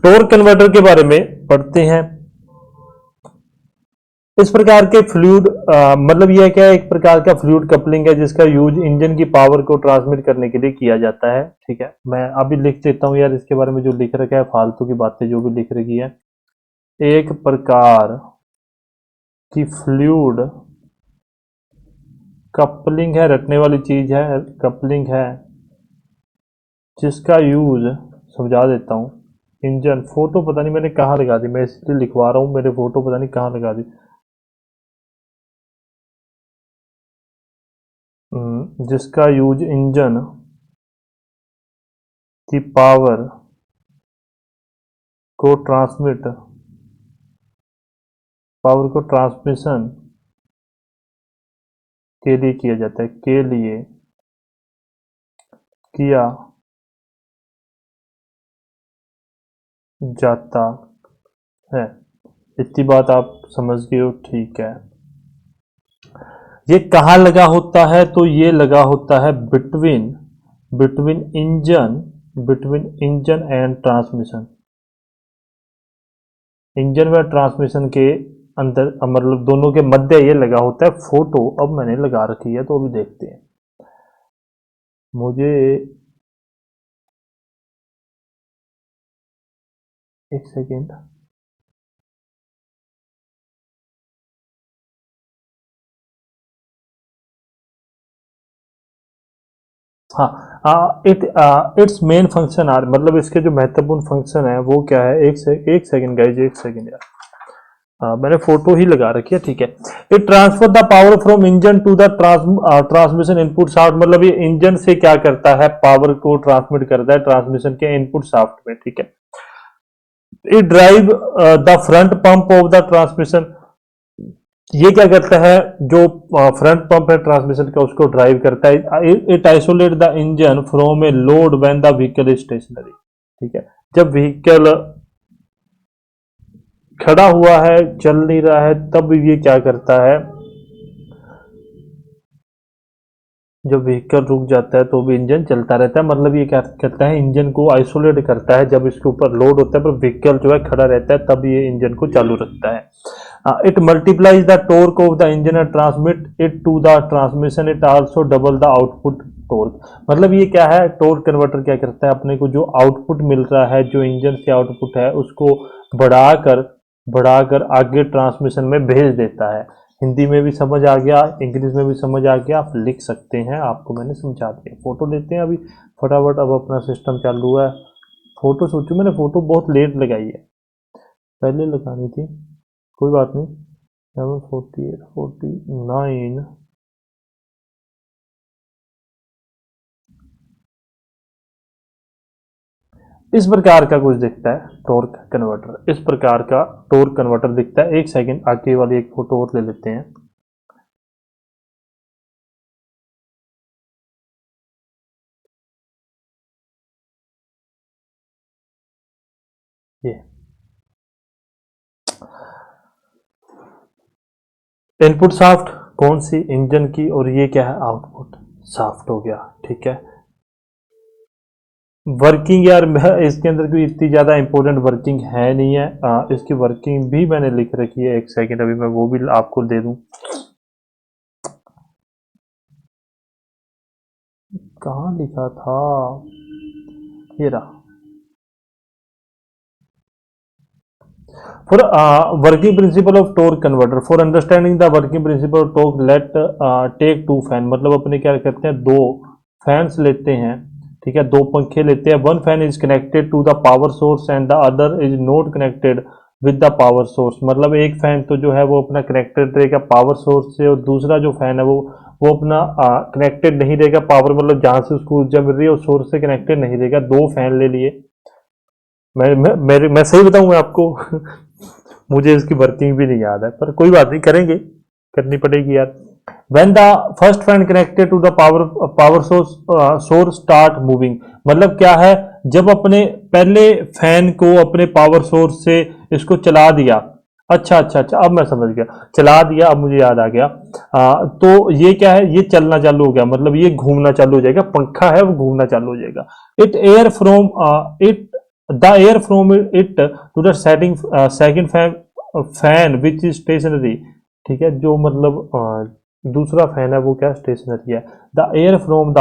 टॉर्क कन्वर्टर के बारे में पढ़ते हैं। इस प्रकार के फ्लूइड मतलब यह क्या है, एक प्रकार का फ्लूइड कपलिंग है जिसका यूज इंजन की पावर को ट्रांसमिट करने के लिए किया जाता है। ठीक है, मैं अभी लिख देता हूं यार, इसके बारे में जो लिख रखा है फालतू की बातें जो भी लिख रखी है। एक प्रकार की फ्लूइड कपलिंग है, रटने वाली चीज है, कपलिंग है जिसका यूज, समझा देता हूं, इंजन, फोटो पता नहीं मैंने कहाँ लगा दी, मैं इसलिए लिखवा रहा हूं, मेरे फोटो पता नहीं कहाँ लगा दी। जिसका यूज इंजन की पावर को ट्रांसमिट, पावर को ट्रांसमिशन के लिए किया जाता है, के लिए किया जाता है। इतनी बात आप समझ गए हो, ठीक है। ये कहाँ लगा होता है, तो ये लगा होता है between between engine between engine and transmission. Engine व ट्रांसमिशन के अंदर, मतलब दोनों के मध्य ये लगा होता है। फोटो अब मैंने लगा रखी है तो अभी देखते हैं। मुझे एक सेकेंड। हाँ, इट्स मेन फंक्शन आर, मतलब इसके जो महत्वपूर्ण फंक्शन है वो क्या है। एक सेकेंड गाइज, एक सेकेंड यार। मैंने फोटो ही लगा रखी है, ठीक है। It transfer the power from engine to the transmission input shaft. मतलब ये इंजन से क्या करता है, पावर को ट्रांसमिट करता है ट्रांसमिशन के इनपुट शाफ्ट में, ठीक है। It drive the front pump of the transmission. ये क्या करता है, जो फ्रंट पंप है ट्रांसमिशन का उसको ड्राइव करता है। It isolate the engine from a load when the vehicle is stationary. ठीक है, जब व्हीकल खड़ा हुआ है, चल नहीं रहा है, तब ये क्या करता है, जब व्हीकल रुक जाता है तो भी इंजन चलता रहता है। मतलब ये क्या करता है, इंजन को आइसोलेट करता है। जब इसके ऊपर लोड होता है पर व्हीकल जो है खड़ा रहता है, तब ये इंजन को चालू रखता है। It multiplies the torque of the engine and transmit it to the transmission. It also double the output torque. मतलब ये क्या है, टॉर्क कन्वर्टर क्या करता है, अपने को जो आउटपुट मिल रहा है, जो इंजन से आउटपुट है, उसको बढ़ाकर बढ़ाकर आगे ट्रांसमिशन में भेज देता है। हिंदी में भी समझ आ गया, इंग्लिश में भी समझ आ गया, आप लिख सकते हैं, आपको मैंने समझा दिया। फोटो लेते हैं अभी फटाफट, अब अपना सिस्टम चालू है। फोटो सोचो, मैंने फोटो बहुत लेट लगाई है, पहले लगानी थी, कोई बात नहीं। 748 49 इस प्रकार का कुछ दिखता है टॉर्क कन्वर्टर। इस प्रकार का टॉर्क कन्वर्टर दिखता है। एक सेकंड, आगे वाली एक फोटो और ले लेते हैं। ये इनपुट शाफ्ट कौन सी, इंजन की, और ये क्या है, आउटपुट शाफ्ट हो गया, ठीक है। वर्किंग यार इसके अंदर कोई इतनी ज़्यादा इंपॉर्टेंट वर्किंग है नहीं है। इसकी वर्किंग भी मैंने लिख रखी है, एक सेकंड अभी मैं वो भी आपको दे दूं। कहाँ लिखा था, ये रहा। For working principle of torque converter, for understanding the working principle of torque, let take two fan, मतलब अपने क्या करते हैं, दो फैंस लेते हैं, ठीक है, दो पंखे लेते हैं। One fan is connected to the power source and the other is not connected with the power source, मतलब एक फैन तो जो है वो अपना कनेक्टेड रहेगा पावर सोर्स से, और दूसरा जो फैन है वो अपना कनेक्टेड नहीं रहेगा पावर, मतलब जहां से उसको ऊर्जा मिल रही है उस सोर्स से कनेक्टेड नहीं रहेगा। दो फैन ले लिए, मैं सही बताऊं मैं आपको मुझे इसकी वर्किंग भी नहीं याद है, पर कोई बात नहीं, करेंगे, करनी पड़ेगी यार। When the first fan connected to the power source start moving, मतलब क्या है, जब अपने पहले फैन को अपने पावर सोर्स से इसको चला दिया, अच्छा अच्छा अच्छा, अब मैं समझ गया, चला दिया, अब मुझे याद आ गया। तो ये क्या है, ये चलना चालू हो गया, मतलब ये घूमना चालू हो जाएगा, पंखा है वो घूमना चालू हो जाएगा। It air from it the air from it to the second fan which is stationary, ठीक है, जो मतलब दूसरा फैन है वो क्या स्टेशनरी है। The air from the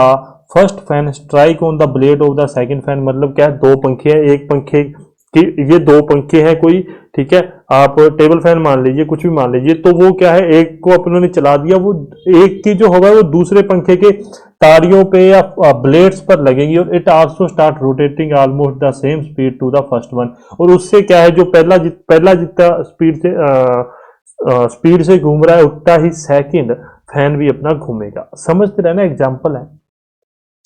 first fan strike on the blade of the second fan, मतलब क्या है, दो पंखे हैं, एक पंखे की, ये दो पंखे हैं कोई, ठीक है, आप टेबल फैन मान लीजिए, कुछ भी मान लीजिए, तो वो क्या है, एक को अपनों ने चला दिया, वो एक की जो होगा वो दूसरे पंखे के तारियों पे या ब्लेड्स पर लगेगी, और it also start rotating almost the same speed to the first one, और उससे क्या है, जो पहला जितना स्पीड से घूम रहा है उतना ही सेकंड फैन भी अपना घूमेगा। समझते रहना, एग्जांपल है।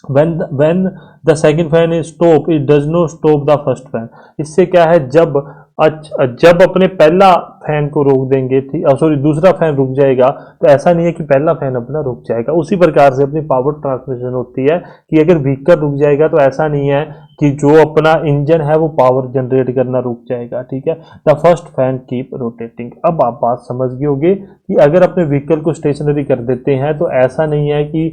when the second fan is stop, it does not stop the first fan, इससे क्या है, जब अपने पहला फैन को रोक देंगे, ठीक, सॉरी, दूसरा फैन रुक जाएगा, तो ऐसा नहीं है कि पहला फैन अपना रुक जाएगा। उसी प्रकार से अपनी पावर ट्रांसमिशन होती है कि अगर व्हीकल रुक जाएगा तो ऐसा नहीं है कि जो अपना इंजन है वो पावर जनरेट करना रुक जाएगा, ठीक है। The first fan keep rotating. अब आप बात समझ गए होंगे कि अगर अपने व्हीकल को स्टेशनरी कर देते हैं तो ऐसा नहीं है कि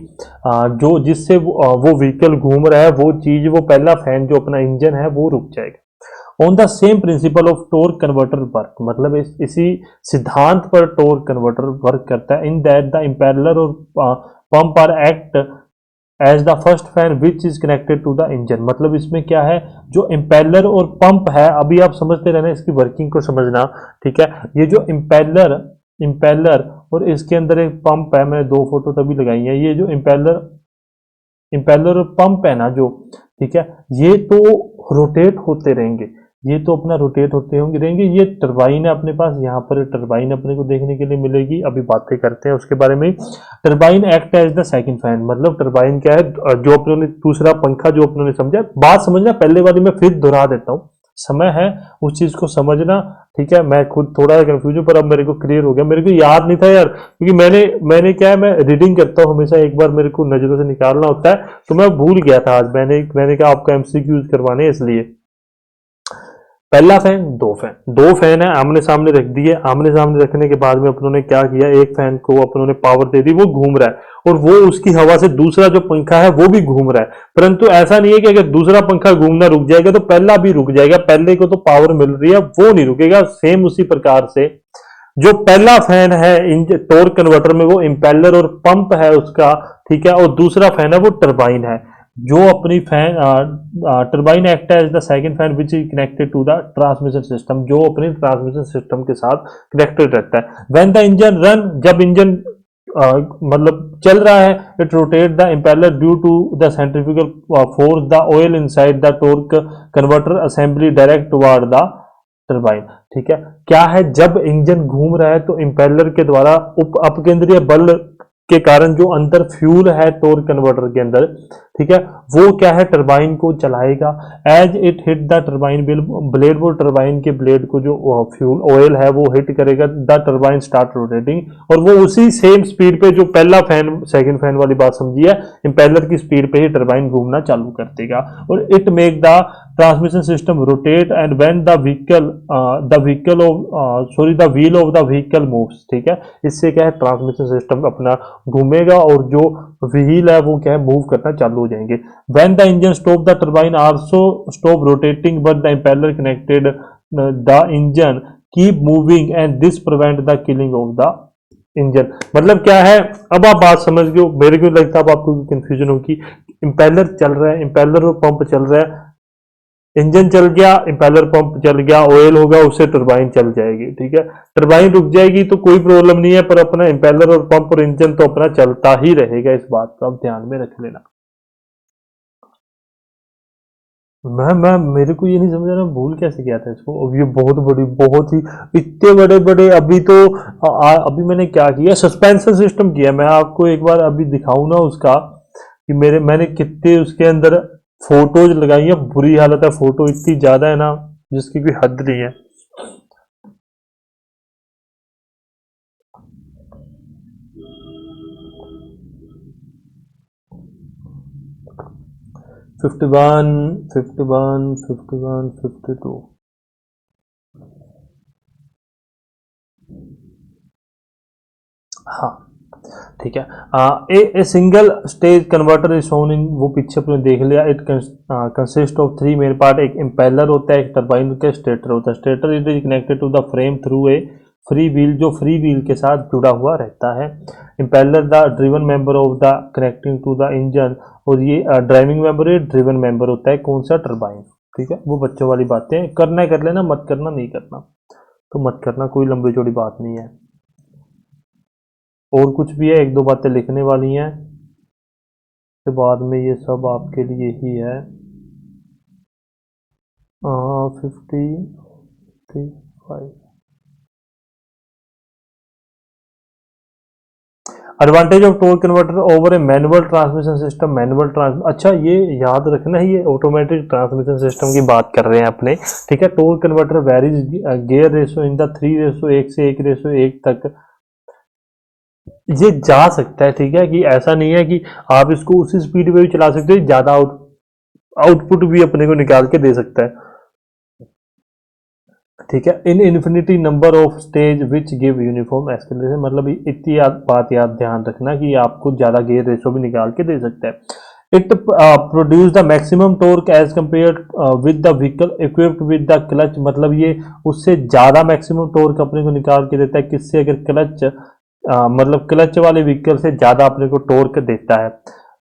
जो जिससे वो व्हीकल घूम रहा है वो चीज, वो पहला फैन जो अपना इंजन है वो रुक जाएगा। On the same principle of torque converter work, मतलब इसी सिद्धांत पर टॉर्क कन्वर्टर वर्क करता है। इन दैट द इंपैरेलर और pump are act as the first fan which is connected to the engine, मतलब इसमें क्या है, जो इंपेलर और पंप है, अभी आप समझते रहना, इसकी वर्किंग को समझना, ठीक है। ये जो इंपेलर और इसके अंदर एक पंप है, मैंने दो फोटो तभी लगाई है, ये जो इंपेलर और पंप है ना जो, ठीक है, ये तो रोटेट होते रहेंगे, ये तो अपना रोटेट होते होंगे रहेंगे। ये टरबाइन है अपने पास, यहाँ पर टरबाइन अपने को देखने के लिए मिलेगी, अभी बातें करते हैं उसके बारे में। Turbine act as the second fan, मतलब टरबाइन क्या है, जो अपनों ने दूसरा पंखा जो अपनों ने समझा, बात समझना, पहले वाली मैं फिर दोहरा देता हूँ, समय है उस चीज को समझना, ठीक है। मैं खुद थोड़ा कंफ्यूज हूँ, पर अब मेरे को क्लियर हो गया, मेरे को याद नहीं था यार, क्योंकि मैंने क्या है, मैं रीडिंग करता हूँ हमेशा, एक बार मेरे को नजरों से निकालना होता है, तो मैं भूल गया था आज। मैंने कहा आपको एमसीक्यूज करवाने, इसलिए पहला फैन, दो फैन है, आमने सामने रख दिए। आमने सामने रखने के बाद में अपनों ने क्या किया, एक फैन को अपनों ने पावर दे दी, वो घूम रहा है, और वो उसकी हवा से दूसरा जो पंखा है वो भी घूम रहा है। परंतु ऐसा नहीं है कि अगर दूसरा पंखा घूमना रुक जाएगा तो पहला भी रुक जाएगा, पहले को तो पावर मिल रही है, वो नहीं रुकेगा। सेम उसी प्रकार से जो पहला फैन है टॉर्क कन्वर्टर में, वो इंपेलर और पंप है उसका, ठीक है, और दूसरा फैन है वो टरबाइन है, जो अपनी fan turbine act as the second fan which is connected to the transmission system, जो अपने ट्रांसमिशन सिस्टम के साथ कनेक्टेड रहता है। व्हेन द इंजन रन, जब इंजन मतलब चल रहा है, it rotate the impeller due to the centrifugal force the oil inside the torque converter assembly direct toward the turbine, ठीक है। क्या है, जब इंजन घूम रहा है तो इंपेलर के द्वारा अपकेंद्रीय बल के कारण जो अंदर फ्यूल है टॉर्क कन्वर्टर के अंदर, ठीक है, वो क्या है, टरबाइन को चलाएगा। As it hit the turbine blade, वो टरबाइन के ब्लेड को जो फ्यूल ऑयल है वो हिट करेगा, द टरबाइन स्टार्ट रोटेटिंग, और वो उसी सेम स्पीड पे, जो पहला फैन सेकंड फैन वाली बात समझी है, इंपेलर की स्पीड पे ही टरबाइन घूमना चालू कर देगा। और it make the transmission system rotate and when the wheel of the vehicle moves, ठीक है। इससे क्या है, ट्रांसमिशन सिस्टम अपना घूमेगा और जो व्हील है वो क्या है, मूव करना चालू हो जाएंगे। When the engine stop the turbine also stop rotating but the impeller connected the engine keep moving and this prevent the killing of the engine. मतलब क्या है, अब आप बात समझ गए। मेरे को लगता है अब आपको कंफ्यूजन होगी। इंपेलर चल रहा है, इंपेलर और पंप चल रहा है, इंजन चल गया, इंपेलर पंप चल गया, ऑयल होगा, उससे टरबाइन चल जाएगी, ठीक है। टरबाइन रुक जाएगी तो कोई प्रॉब्लम नहीं है, पर अपना इंपेलर और पंप और इंजन तो अपना चलता ही रहेगा। इस बात को आप ध्यान में रख लेना। मैं मेरे को ये नहीं समझ रहा, भूल कैसे गया था इसको। अब ये बहुत बड़ी, बहुत ही इतने बड़े बड़े, अभी तो अभी मैंने क्या किया, सस्पेंशन सिस्टम किया। मैं आपको एक बार अभी दिखाऊं ना उसका, कि मैंने कितने उसके अंदर फोटोज लगाई है। बुरी हालत है, फोटो इतनी ज्यादा है ना जिसकी कोई हद नहीं है। 51, 51, 51, 52। हाँ, ठीक है। A single stage converter is shown in, वो पीछे अपने देख लिया। It consist of three main part. एक इम्पेलर होता है, एक टरबाइन होता है, स्टेटर होता है। Stator it is connected to the frame through a free wheel, जो फ्री व्हील के साथ जुड़ा हुआ रहता है। Impeller the driven member of the connecting to the engine, और ये ड्राइविंग मेंबर, ये ड्रिवन मेंबर होता है कौन सा, टरबाइन, ठीक है। वो बच्चों वाली बातें करना है कर लेना, मत करना नहीं करना तो मत करना, कोई लंबी चौड़ी बात नहीं है। और कुछ भी है, एक दो बातें लिखने वाली हैं, के बाद में ये सब आपके लिए ही है। 55। Advantage of torque converter over a manual transmission system. Manual trans, अच्छा ये याद रखना है, ये ऑटोमेटिक ट्रांसमिशन सिस्टम की बात कर रहे हैं अपने, ठीक है। Torque converter varies gear ratio in the 3:1 से 1:1 तक ये जा सकता है, ठीक है। कि ऐसा नहीं है कि आप इसको उसी स्पीड पे भी चला सकते हो, ज्यादा आउटपुट भी अपने को निकाल के दे सकता है, ठीक है। In infinity number of stage which give uniform acceleration, मतलब इतनी बात याद ध्यान रखना कि आपको ज्यादा गियर रेशो भी निकाल के दे सकता है। It produce the maximum torque as compare with the vehicle equipped with the clutch, मतलब ये उससे ज्यादा मैक्सिमम टॉर्क अपने को निकाल के देता है। किससे, अगर क्लच मतलब क्लच वाले व्हीकल से ज्यादा अपने को टॉर्क देता है।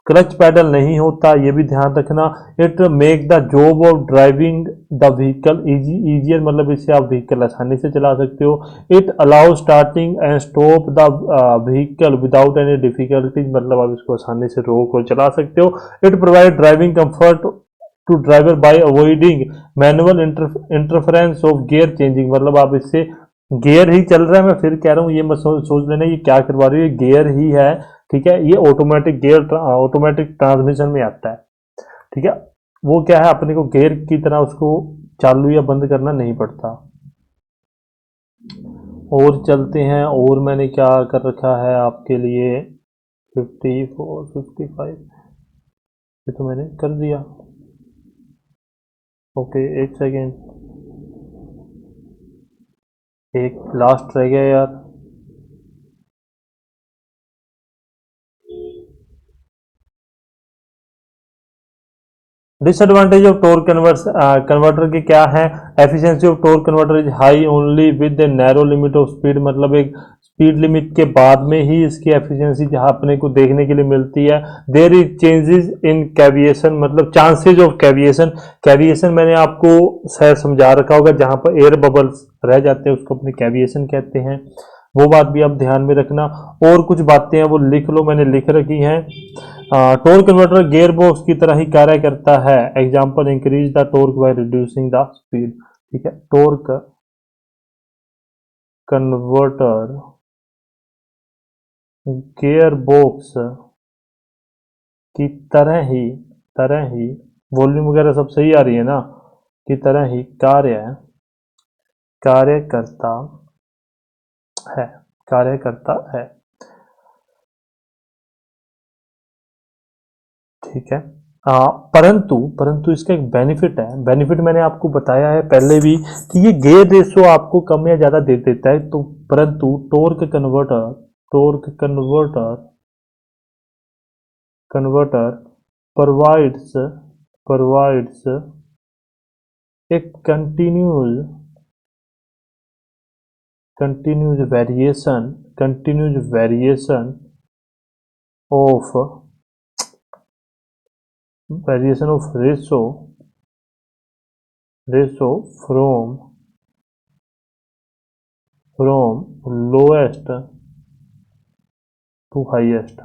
क्लच पैडल नहीं होता, ये भी ध्यान रखना। It make the job of driving the vehicle easier, मतलब इससे आप व्हीकल आसानी से चला सकते हो। It allow starting and stop the vehicle without any difficulties, मतलब आप इसको आसानी से रोक और चला सकते हो। It provide driving comfort to driver by avoiding manual interference of gear changing, मतलब आप इससे, गियर ही चल रहा है, मैं फिर कह रहा हूँ, ये मत सोच लेना ये क्या करवा रही है, गियर ही है, ठीक है। ये ऑटोमेटिक गियर, ऑटोमेटिक ट्रांसमिशन में आता है, ठीक है। वो क्या है, अपने को गियर की तरह उसको चालू या बंद करना नहीं पड़ता। और चलते हैं, और मैंने क्या कर रखा है आपके लिए। 54, 55, ये तो मैंने कर दिया। ओके, एक सेकेंड, एक लास्ट रह गया यार। डिसएडवांटेज ऑफ टोर्क कन्वर्टर के क्या है। Efficiency of torque converter is high only with a narrow limit of speed, मतलब एक स्पीड लिमिट के बाद में ही इसकी एफिशिएंसी जहां अपने को देखने के लिए मिलती है। देयर इज चेंजेस इन कैविएशन, मतलब चांसेज ऑफ कैविएशन। कैविएशन मैंने आपको शायद समझा रखा होगा, जहां पर एयर बबल्स रह जाते हैं उसको अपने कैविएशन कहते हैं। वो बात भी आप ध्यान में रखना। और कुछ बातें हैं वो लिख लो, मैंने लिख रखी हैं। टोर्क कन्वर्टर गियर बॉक्स की तरह ही कार्य करता है। Example, increase the torque by reducing the speed, ठीक है। टोर्क कन्वर्टर गियर बॉक्स की तरह ही वॉल्यूम वगैरह सब सही आ रही है ना, की तरह ही कार्य करता है, कार्य करता है, ठीक है। परंतु परंतु इसका एक बेनिफिट है, बेनिफिट मैंने आपको बताया है पहले भी कि ये गियर रेशो आपको कम या ज्यादा दे देता है, तो परंतु torque converter provides a continuous variation of ratio from lowest to highest,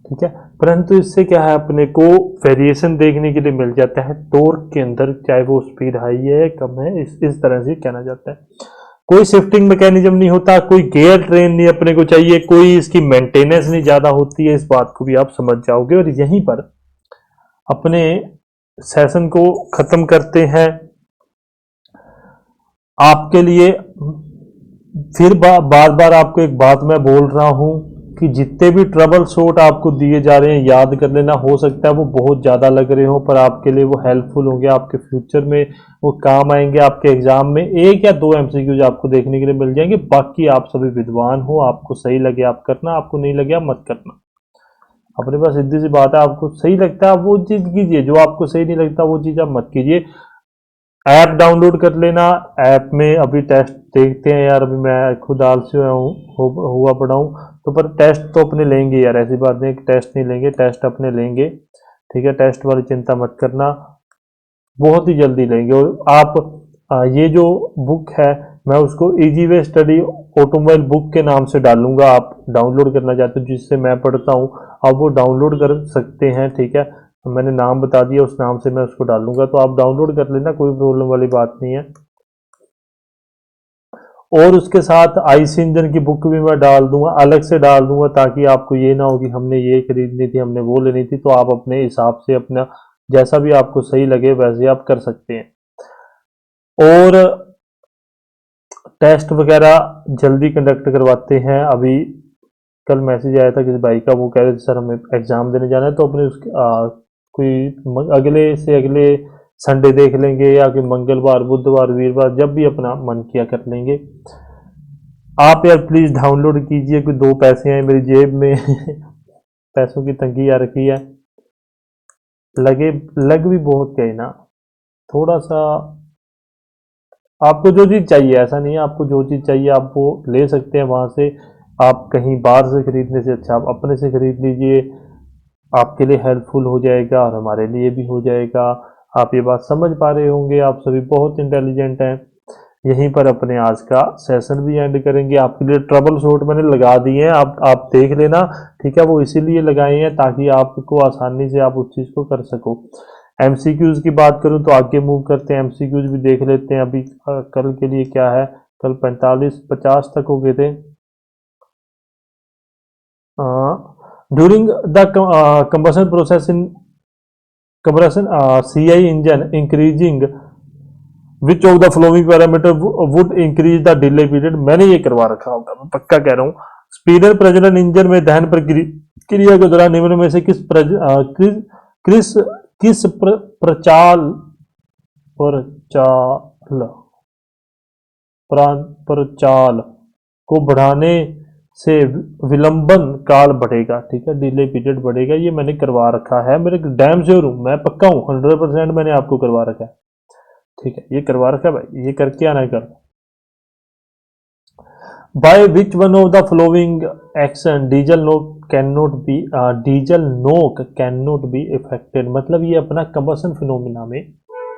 ठीक है। परंतु इससे क्या है, अपने को वेरिएशन देखने के लिए मिल जाता है टॉर्क के अंदर, चाहे वो स्पीड हाई है कम है, इस तरह से कहना जाता है। कोई शिफ्टिंग मैकेनिज्म नहीं होता, कोई गियर ट्रेन नहीं अपने को चाहिए, कोई इसकी मेंटेनेंस नहीं ज्यादा होती है, इस बात को भी आप समझ जाओगे। और यहीं पर अपने सेशन को खत्म करते हैं। आपके लिए फिर बार बार आपको एक बात मैं बोल रहा हूं कि जितने भी ट्रबल शॉट आपको दिए जा रहे हैं याद कर लेना। हो सकता है वो बहुत ज़्यादा लग रहे हो, पर आपके लिए वो हेल्पफुल होंगे, आपके फ्यूचर में वो काम आएंगे। आपके एग्जाम में 1 या 2 एमसीक्यूज आपको देखने के लिए मिल जाएंगे। बाकी आप सभी विद्वान हो, आपको सही लगे आप करना, आपको नहीं लगे आप मत करना। अपने पास सीधी सी बात है, आपको सही लगता है आप वो चीज़ कीजिए, जो आपको सही नहीं लगता वो चीज़ आप मत कीजिए। ऐप डाउनलोड कर लेना। ऐप में अभी टेस्ट देखते हैं यार, अभी मैं खुद आलसी हुआ पड़ा हूँ, तो पर टेस्ट तो अपने लेंगे यार, ऐसी बात नहीं कि टेस्ट नहीं लेंगे, टेस्ट अपने लेंगे, ठीक है। टेस्ट वाली चिंता मत करना, बहुत ही जल्दी लेंगे। और आप ये जो बुक है मैं उसको easy way study automobile book के नाम से डालूंगा। आप डाउनलोड करना चाहते हो जिससे मैं पढ़ता हूँ, आप वो डाउनलोड कर सकते हैं, ठीक है। मैंने नाम बता दिया, उस नाम से मैं उसको डालूंगा, तो आप डाउनलोड कर लेना, कोई प्रॉब्लम वाली बात नहीं है। और उसके साथ आईसी इंजन की बुक भी मैं डाल दूंगा, अलग से डाल दूंगा, ताकि आपको ये ना हो कि हमने ये खरीदनी थी, हमने वो लेनी थी। तो आप अपने हिसाब से अपना जैसा भी आपको सही लगे वैसे आप कर सकते हैं। और टेस्ट वगैरह जल्दी कंडक्ट करवाते हैं। अभी कल मैसेज आया था किसी भाई का, वो कह रहे थे सर हमें एग्जाम देने जाना है, तो अपने उसके कोई अगले से अगले संडे देख लेंगे, या कि मंगलवार बुधवार वीरवार जब भी अपना मन किया कर लेंगे। आप यार प्लीज डाउनलोड कीजिए, कोई 2 पैसे आए मेरी जेब में पैसों की तंगी आ रखी है, लग भी बहुत गए ना, थोड़ा सा। आपको जो चीज़ चाहिए, ऐसा नहीं है, आपको जो चीज़ चाहिए आप वो ले सकते हैं वहाँ से। आप कहीं बाहर से खरीदने से अच्छा आप अपने से खरीद लीजिए, आपके लिए हेल्पफुल हो जाएगा और हमारे लिए भी हो जाएगा। आप ये बात समझ पा रहे होंगे, आप सभी बहुत इंटेलिजेंट हैं। यहीं पर अपने आज का सेशन भी एंड करेंगे। आपके लिए ट्रबल शॉट मैंने लगा दिए हैं, आप देख लेना, ठीक है। वो इसीलिए लगाए हैं ताकि आपको आसानी से आप उस चीज़ को कर सको। एमसीक्यूज की बात करूं तो आगे मूव करते हैं, एमसीक्यूज भी देख लेते हैं। अभी कल के लिए क्या है, कल 45-50 तक हो गए थे। During the combustion process in compression CI engine increasing which of the flowing parameter would increase the delay period. मैंने ये करवा रखा होगा, मैं पक्का कह रहा हूँ। स्पीडर प्रजनन इंजन में दहन प्रक्रिया के दौरान निम्न में से किस प्रचाल को बढ़ाने से विलंबन काल बढ़ेगा, ठीक है, डिले पीरियड बढ़ेगा। ये मैंने करवा रखा है, मेरे डैम श्योर हूं, मैं पक्का हूं, 100% मैंने आपको करवा रखा है, ठीक है। ये करवा रखा है भाई, ये करके आना है कर। By which one of the flowing action diesel नोक कैन नॉट बी इफेक्टेड। मतलब ये अपना कंबशन फिनोमिना में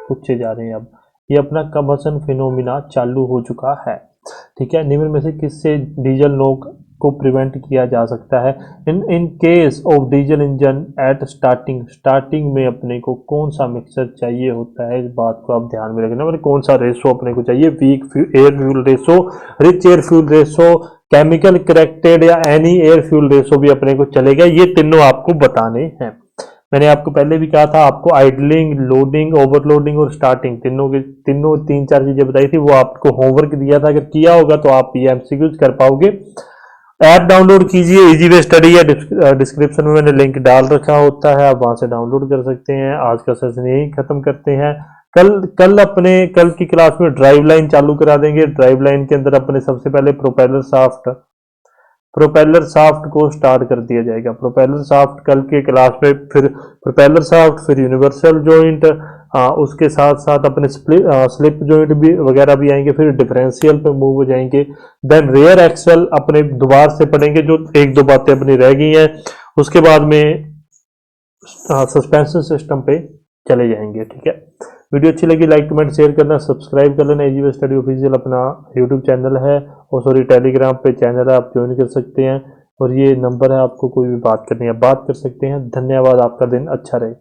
पूछे जा रहे हैं। अब ये अपना कंबशन फिनोमिना चालू हो चुका है, ठीक है। निम्न में से किससे डीजल नोक को प्रिवेंट किया जा सकता है। In case of diesel engine at starting में अपने को कौन सा मिक्सचर चाहिए होता है, इस बात को आप ध्यान में रखना। मतलब कौन सा रेशो अपने को चाहिए, weak air fuel ratio, rich air fuel ratio, chemical corrected या एनी एयर फ्यूल रेशो भी अपने को चलेगा। ये तीनों आपको बताने हैं। मैंने आपको पहले भी कहा था, आपको आइडलिंग, लोडिंग, ओवरलोडिंग और स्टार्टिंग तीनों 3-4 चीजें बताई थी, वो आपको होमवर्क दिया था। अगर किया होगा तो आप ये एमसीक्यूज कर पाओगे। ऐप डाउनलोड कीजिए, इजी वे स्टडी है, डिस्क्रिप्शन में मैंने लिंक डाल रखा होता है, आप वहां से डाउनलोड कर सकते हैं। आज का सेशन यही खत्म करते हैं। कल की क्लास में ड्राइव लाइन चालू करा देंगे। ड्राइव लाइन के अंदर अपने सबसे पहले प्रोपेलर साफ्ट को स्टार्ट कर दिया जाएगा। प्रोपेलर साफ्ट कल के क्लास में, फिर प्रोपेलर साफ्ट, फिर यूनिवर्सल जॉइंट, उसके साथ साथ अपने स्लिप जॉइंट भी वगैरह भी आएंगे, फिर डिफरेंशियल पे मूव हो जाएंगे। देन रेयर एक्सल अपने दोबारा से पढ़ेंगे, जो एक दो बातें अपनी रह गई हैं। उसके बाद में सस्पेंशन सिस्टम पे चले जाएंगे। ठीक है, वीडियो अच्छी लगी लाइक कमेंट शेयर करना, सब्सक्राइब कर लेना। इजी वे स्टडी ऑफिशियल अपना यूट्यूब चैनल है, और सॉरी टेलीग्राम पे चैनल है, आप ज्वाइन कर सकते हैं। और ये नंबर है, आपको कोई भी बात करनी है बात कर सकते हैं। धन्यवाद, आपका दिन अच्छा रहे।